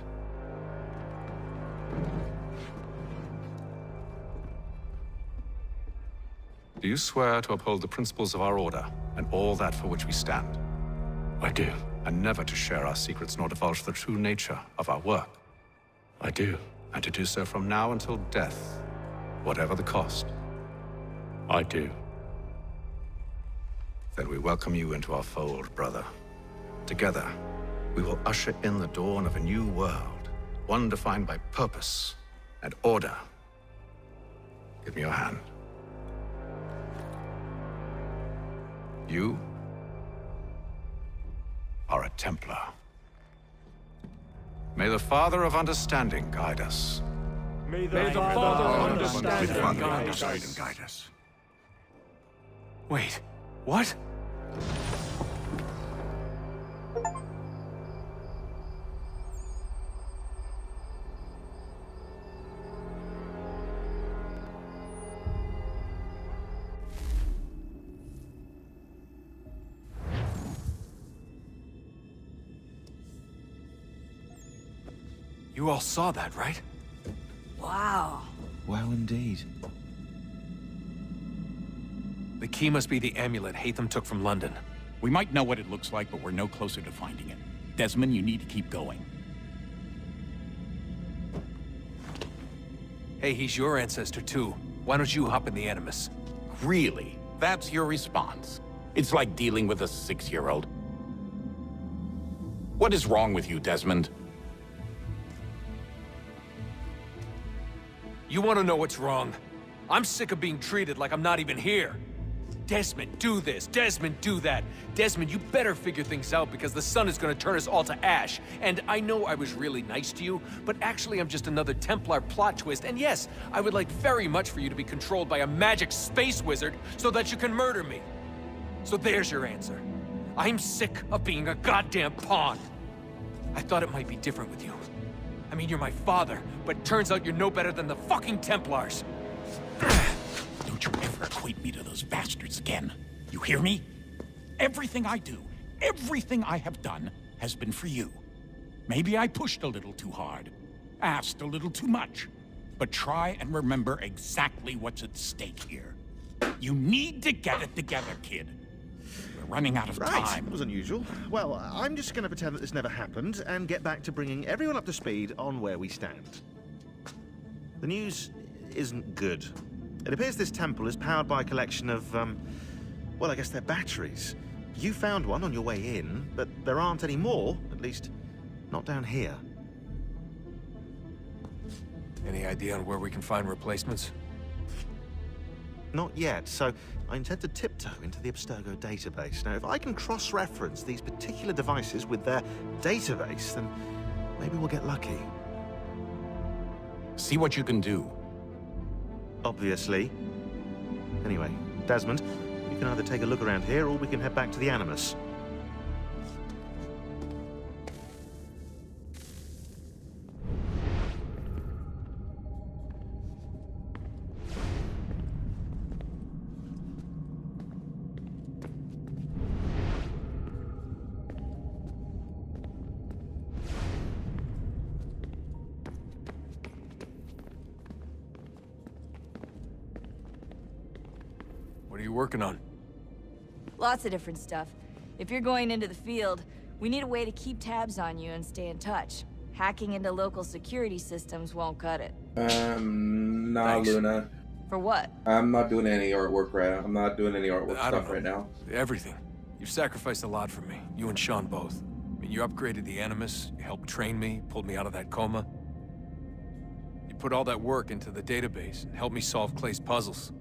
Do you swear to uphold the principles of our order and all that for which we stand? I do. And never to share our secrets nor divulge the true nature of our work? I do. And to do so from now until death, whatever the cost? I do. Then we welcome you into our fold, brother. Together, we will usher in the dawn of a new world, one defined by purpose and order. Give me your hand. You are a Templar. May the Father of Understanding guide us. May the Father of Understanding Father guide guide us. guide us. Wait, what? You all saw that, right? Wow. Wow, indeed. The key must be the amulet Hatham took from London. We might know what it looks like, but we're no closer to finding it. Desmond, you need to keep going. Hey, he's your ancestor too. Why don't you hop in the Animus? Really? That's your response? It's like dealing with a 6-year-old. What is wrong with you, Desmond? You want to know what's wrong? I'm sick of being treated like I'm not even here. Desmond, do this. Desmond, do that. Desmond, you better figure things out because the sun is going to turn us all to ash. And I know I was really nice to you, but actually I'm just another Templar plot twist. And yes, I would like very much for you to be controlled by a magic space wizard so that you can murder me. So there's your answer. I'm sick of being a goddamn pawn. I thought it might be different with you. I mean, you're my father, but turns out you're no better than the fucking Templars. Don't you ever equate me to those bastards again. You hear me? Everything I do, everything I have done, has been for you. Maybe I pushed a little too hard, asked a little too much, but try and remember exactly what's at stake here. You need to get it together, kid. We're running out of time. That was unusual. Well, I'm just going to pretend that this never happened and get back to bringing everyone up to speed on where we stand. The news isn't good. It appears this temple is powered by a collection of, well, I guess they're batteries. You found one on your way in, but there aren't any more, at least not down here. Any idea on where we can find replacements? Not yet, so I intend to tiptoe into the Abstergo database. Now, if I can cross-reference these particular devices with their database, then maybe we'll get lucky. See what you can do. Obviously. Anyway, Desmond, you can either take a look around here or we can head back to the Animus. What are you working on? Lots of different stuff. If you're going into the field, we need a way to keep tabs on you and stay in touch. Hacking into local security systems won't cut it. Nah, Thanks. Luna. For what? I'm not doing any artwork right now. I'm not doing any artwork I don't stuff know. right now. Everything. You've sacrificed a lot for me. You and Sean both. I mean, you upgraded the Animus, you helped train me, pulled me out of that coma. You put all that work into the database and helped me solve Clay's puzzles.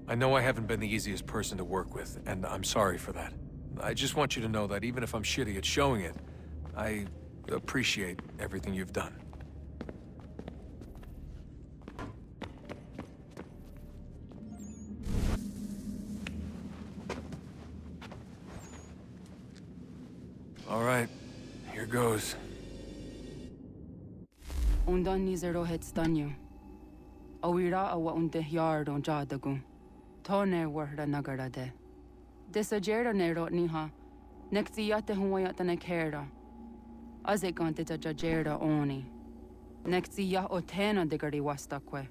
I know I haven't been the easiest person to work with, and I'm sorry for that. I just want you to know that even if I'm shitty at showing it, I appreciate everything you've done. All right, here goes. Undan nizero het stanyo. Awira awa unte yardo jadagun. Tone warda nagara de. Desajera nero niha. Nektiate huayata nekera. Azekante ta jajera oni. Nektia otena de gari wastakwe.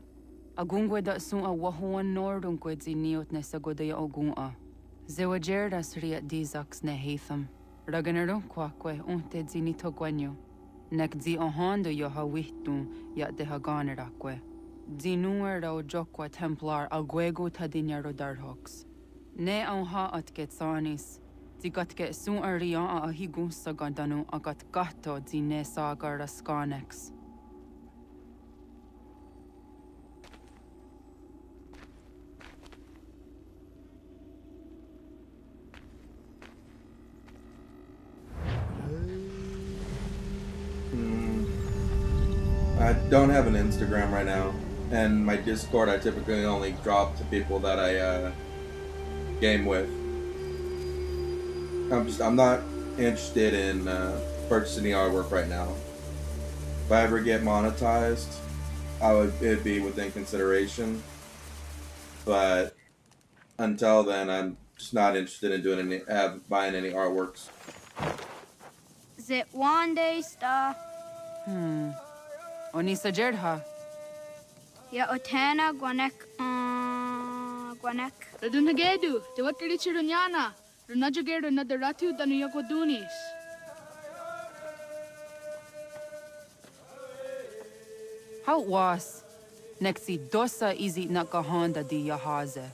Agungwe da sun a wahuan nordun kwedzi niot nesagodaya ogun a. Zewajera sriat dizax ne Hatham. Raganero kwakwe unte zini togwanyo. Nekzi ohando yo hawitun ya de haganerakwe. Zinuera o jokwa Templar agwego tadinyaro darhox. Ne ha at getsanis. Zigatke sun aria a higun sagandanu agat gato zine sagar skanex. I don't have an Instagram right now, and my Discord I typically only drop to people that I game with. I'm not interested in purchasing the artwork right now. If I ever get monetized, it'd be within consideration. But until then, I'm just not interested in doing buying any artworks. Is it one day stuff? Onisa Jerdha. Ya Otana Gwanek Gwanek. Radunagedu, the Wakarichirunyana, Runajagedu Nadaratu Danuyagodunis. How was? Nexi dosa izi nakahonda di yahaze.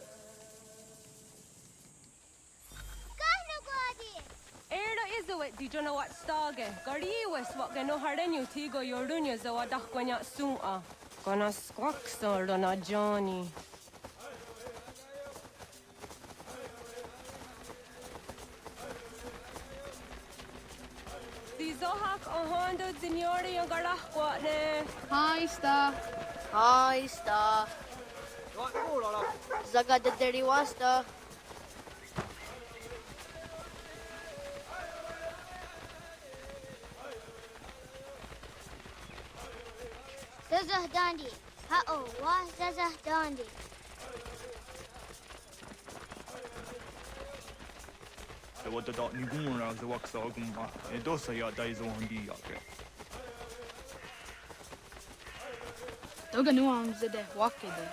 Erdo izuit di jono wat stage. Gariwis wat gano hardenyu tigo yordunya zawadah gwanya sum'a. Gonna squawk sort on a Johnny. Zohak ahondo signori yung garahwa ne. Hi, Sta. Hi, Sta. Zaga de Deriwasta. Zazah Dandi. Ha'o, wa Zazah Dandi. What the dot Nigura, the Waxaguma, and Dosaya dies on the Yaka. Toganuang Zede Wakede.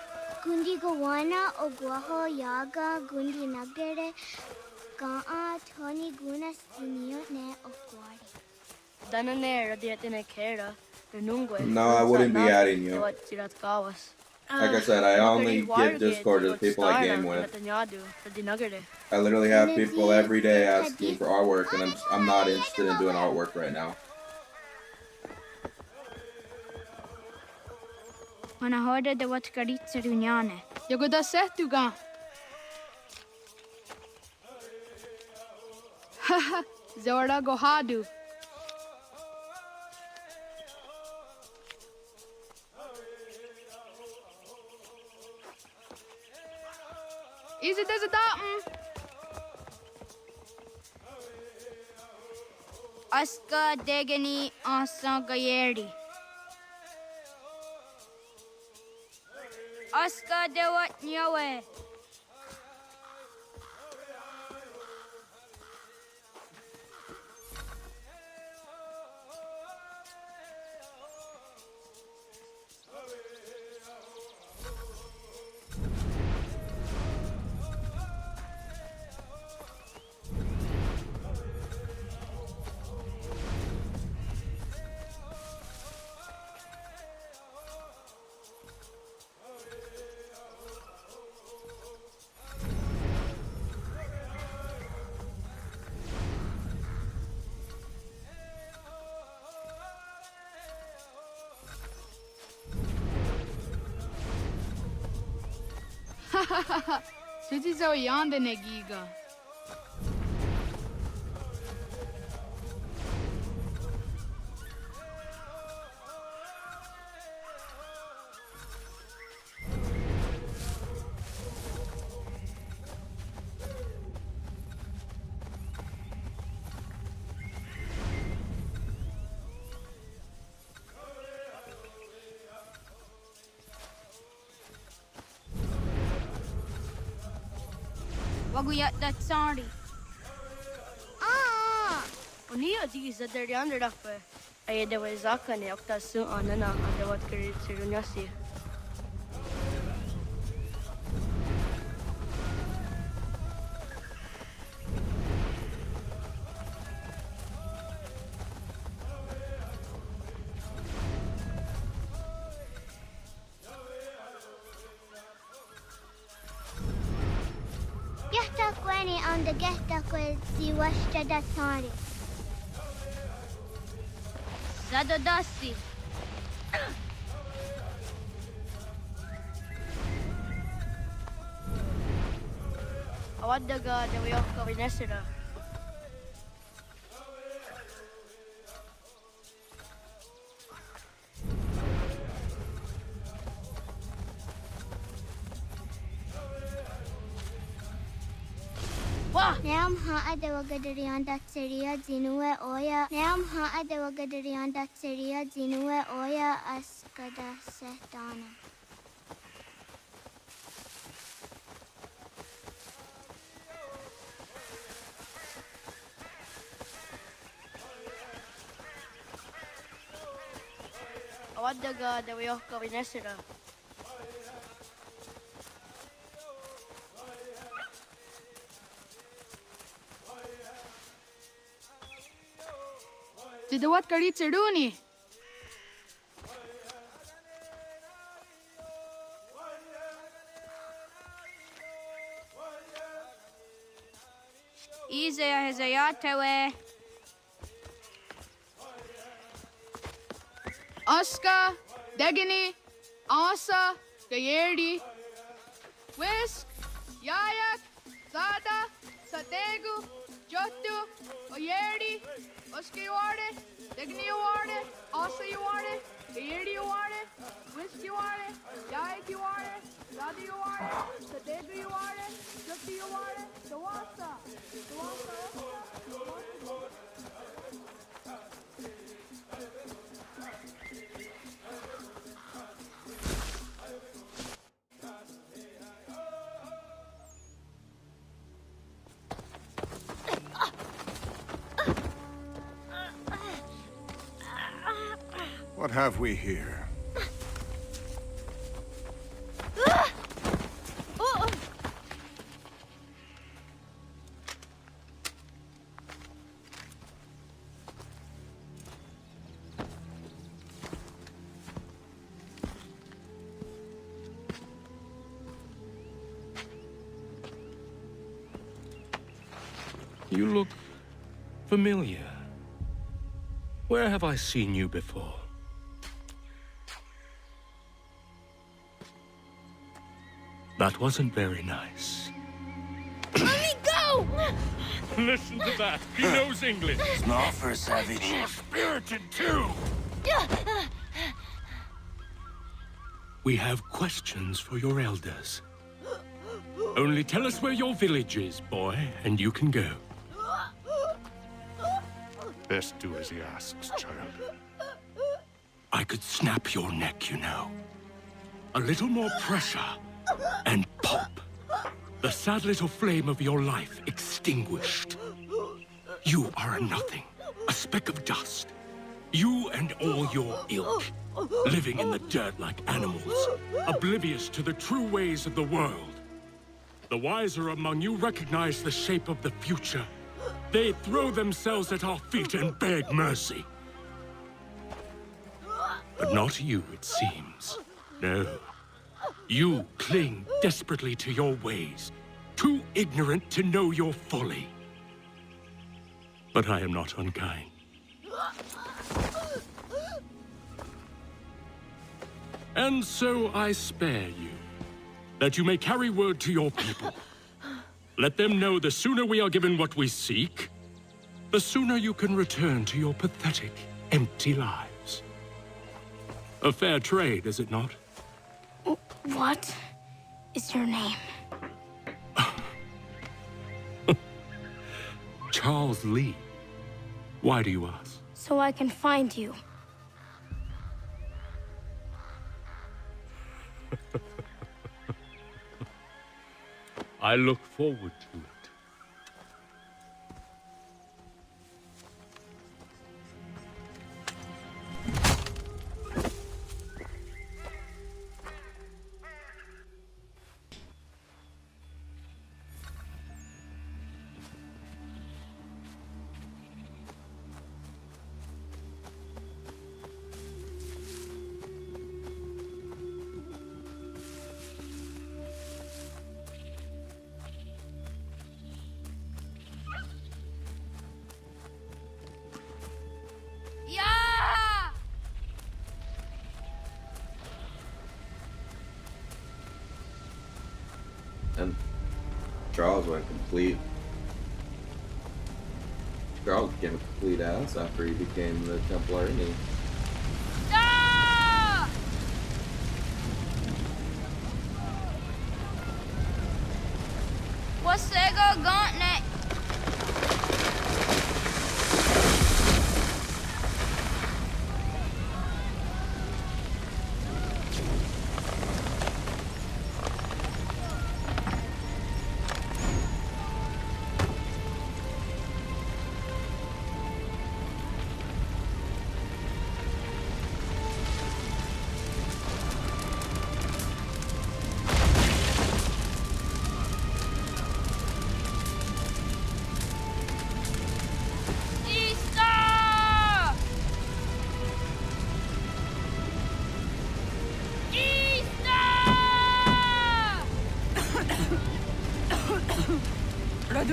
Gundi Gawana, Oguaho, Yaga, Gundi Nagere, Ga'a, Tony Gunas, Ne of Guadi. Dananera, Dietine Kera, the Nungwe. No, I wouldn't be adding you. What Tiratkawas. Like I said, I only give Discord to the people I game with. I literally have people every day asking for artwork, and I'm not interested in doing artwork right now. When I heard the what Karitsa Dunyane. Yagoda Setuga. Haha, Zora Gohadu. Is it as a datum? Aska Degani Asa Gayeri. Aska Dewat Nyawe. Suti zo yande negiga. Waguyat that sorry. Unia di sa Derian Rafa. Ay de Wazaka ni Octasu Anana and the what Kiritsirunyasi. On the guest with the Westa that sorry. Zadodasi. Awadaga de Wyoka Vinesira. Nam ha de Wagadarian that Seria Zinue Oya. Nam ha de Wagadarian that Seria Zinue Oya Askada Setana. Awaddaga da wayoka winesira. Tidawat kari tsiduni. Izaya hezayatewe. Aska, Degini, Asa, Gayerdi, Whisk, Yayak, Zada, Sategu, Jotu, Oyerdi, Oska you are it, Degini you are it, Asa you are it, Gayerdi you are it, Whisk you are it, Yayak you are it, Zada you are it, Sategu you are it, Jotu you are it, Tawasa, What have we here? You look familiar. Where have I seen you before? That wasn't very nice. Let me go! Listen to that. He knows English. Small for a savage. Spirited too. We have questions for your elders. Only tell us where your village is, boy, and you can go. Best do as he asks, child. I could snap your neck, you know. A little more pressure, and pop. The sad little flame of your life extinguished. You are a nothing, a speck of dust. You and all your ilk, living in the dirt like animals, oblivious to the true ways of the world. The wiser among you recognize the shape of the future. They throw themselves at our feet and beg mercy. But not you, it seems. No. You cling desperately to your ways, too ignorant to know your folly. But I am not unkind. And so I spare you, that you may carry word to your people. Let them know the sooner we are given what we seek, the sooner you can return to your pathetic, empty lives. A fair trade, is it not? What is your name? Charles Lee. Why do you ask? So I can find you. I look forward to it. And Charles went complete. Charles became a complete ass after he became the Templar, and he. What's Sego Gauntlet?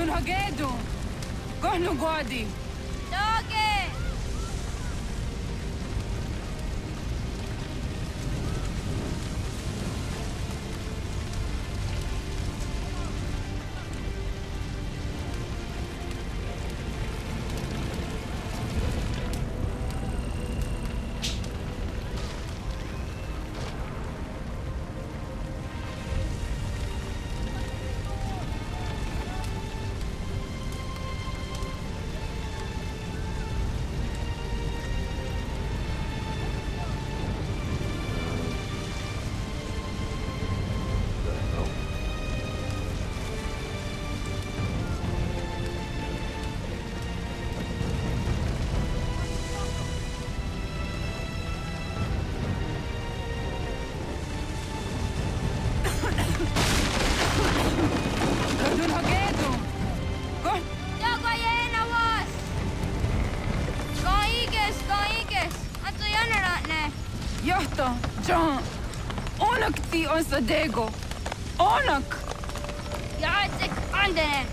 Radun Hagedu. Kohnu Gwadi. Doge! Radun Hagedu. Dogo Yena was! Go Anto Yanaratne. Yahta, John. Onak ti on Sadego. Onak. Yazik Andene.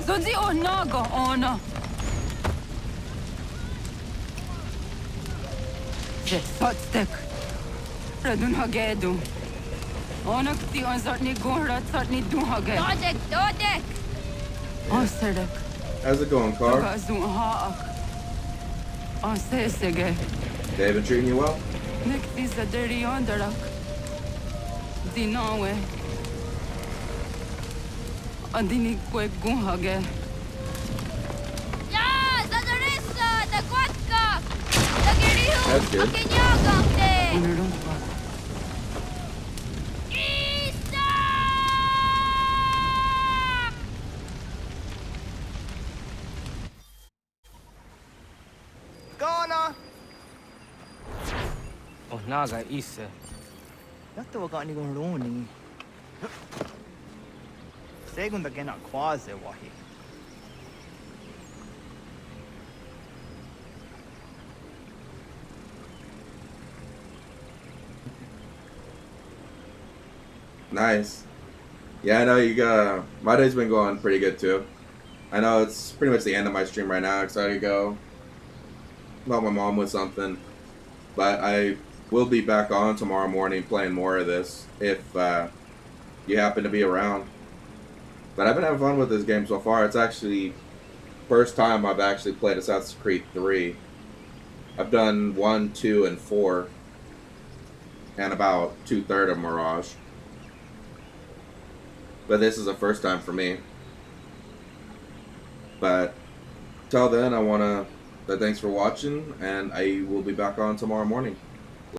Zodzi Onaga ona. Zotstek. Radun Hagedu. Onak ti on Zotni Gohra Zotni Duhage. Dodek! Oserdek. How's it going, Carl? Gazun Haak. Osesege. They been treating you well? Nekti Zaderi Onderak. Dinawe. Andini Kwe Guhage. Ya! Zadarissa! The Quatka! The Girihu! That's good. Akinyagamte! Ghana! Oh, naga isa. Yatta wakani gon roni. Segunda gena quase wahi. Nice. Yeah, I know you got. My day's been going pretty good too. I know it's pretty much the end of my stream right now because I gotta go help my mom with something. But I will be back on tomorrow morning playing more of this if you happen to be around. But I've been having fun with this game so far. It's actually first time I've actually played Assassin's Creed 3. I've done 1, 2, and 4, and about 2/3 of Mirage. But this is the first time for me. But till then, I want to say thanks for watching, and I will be back on tomorrow morning.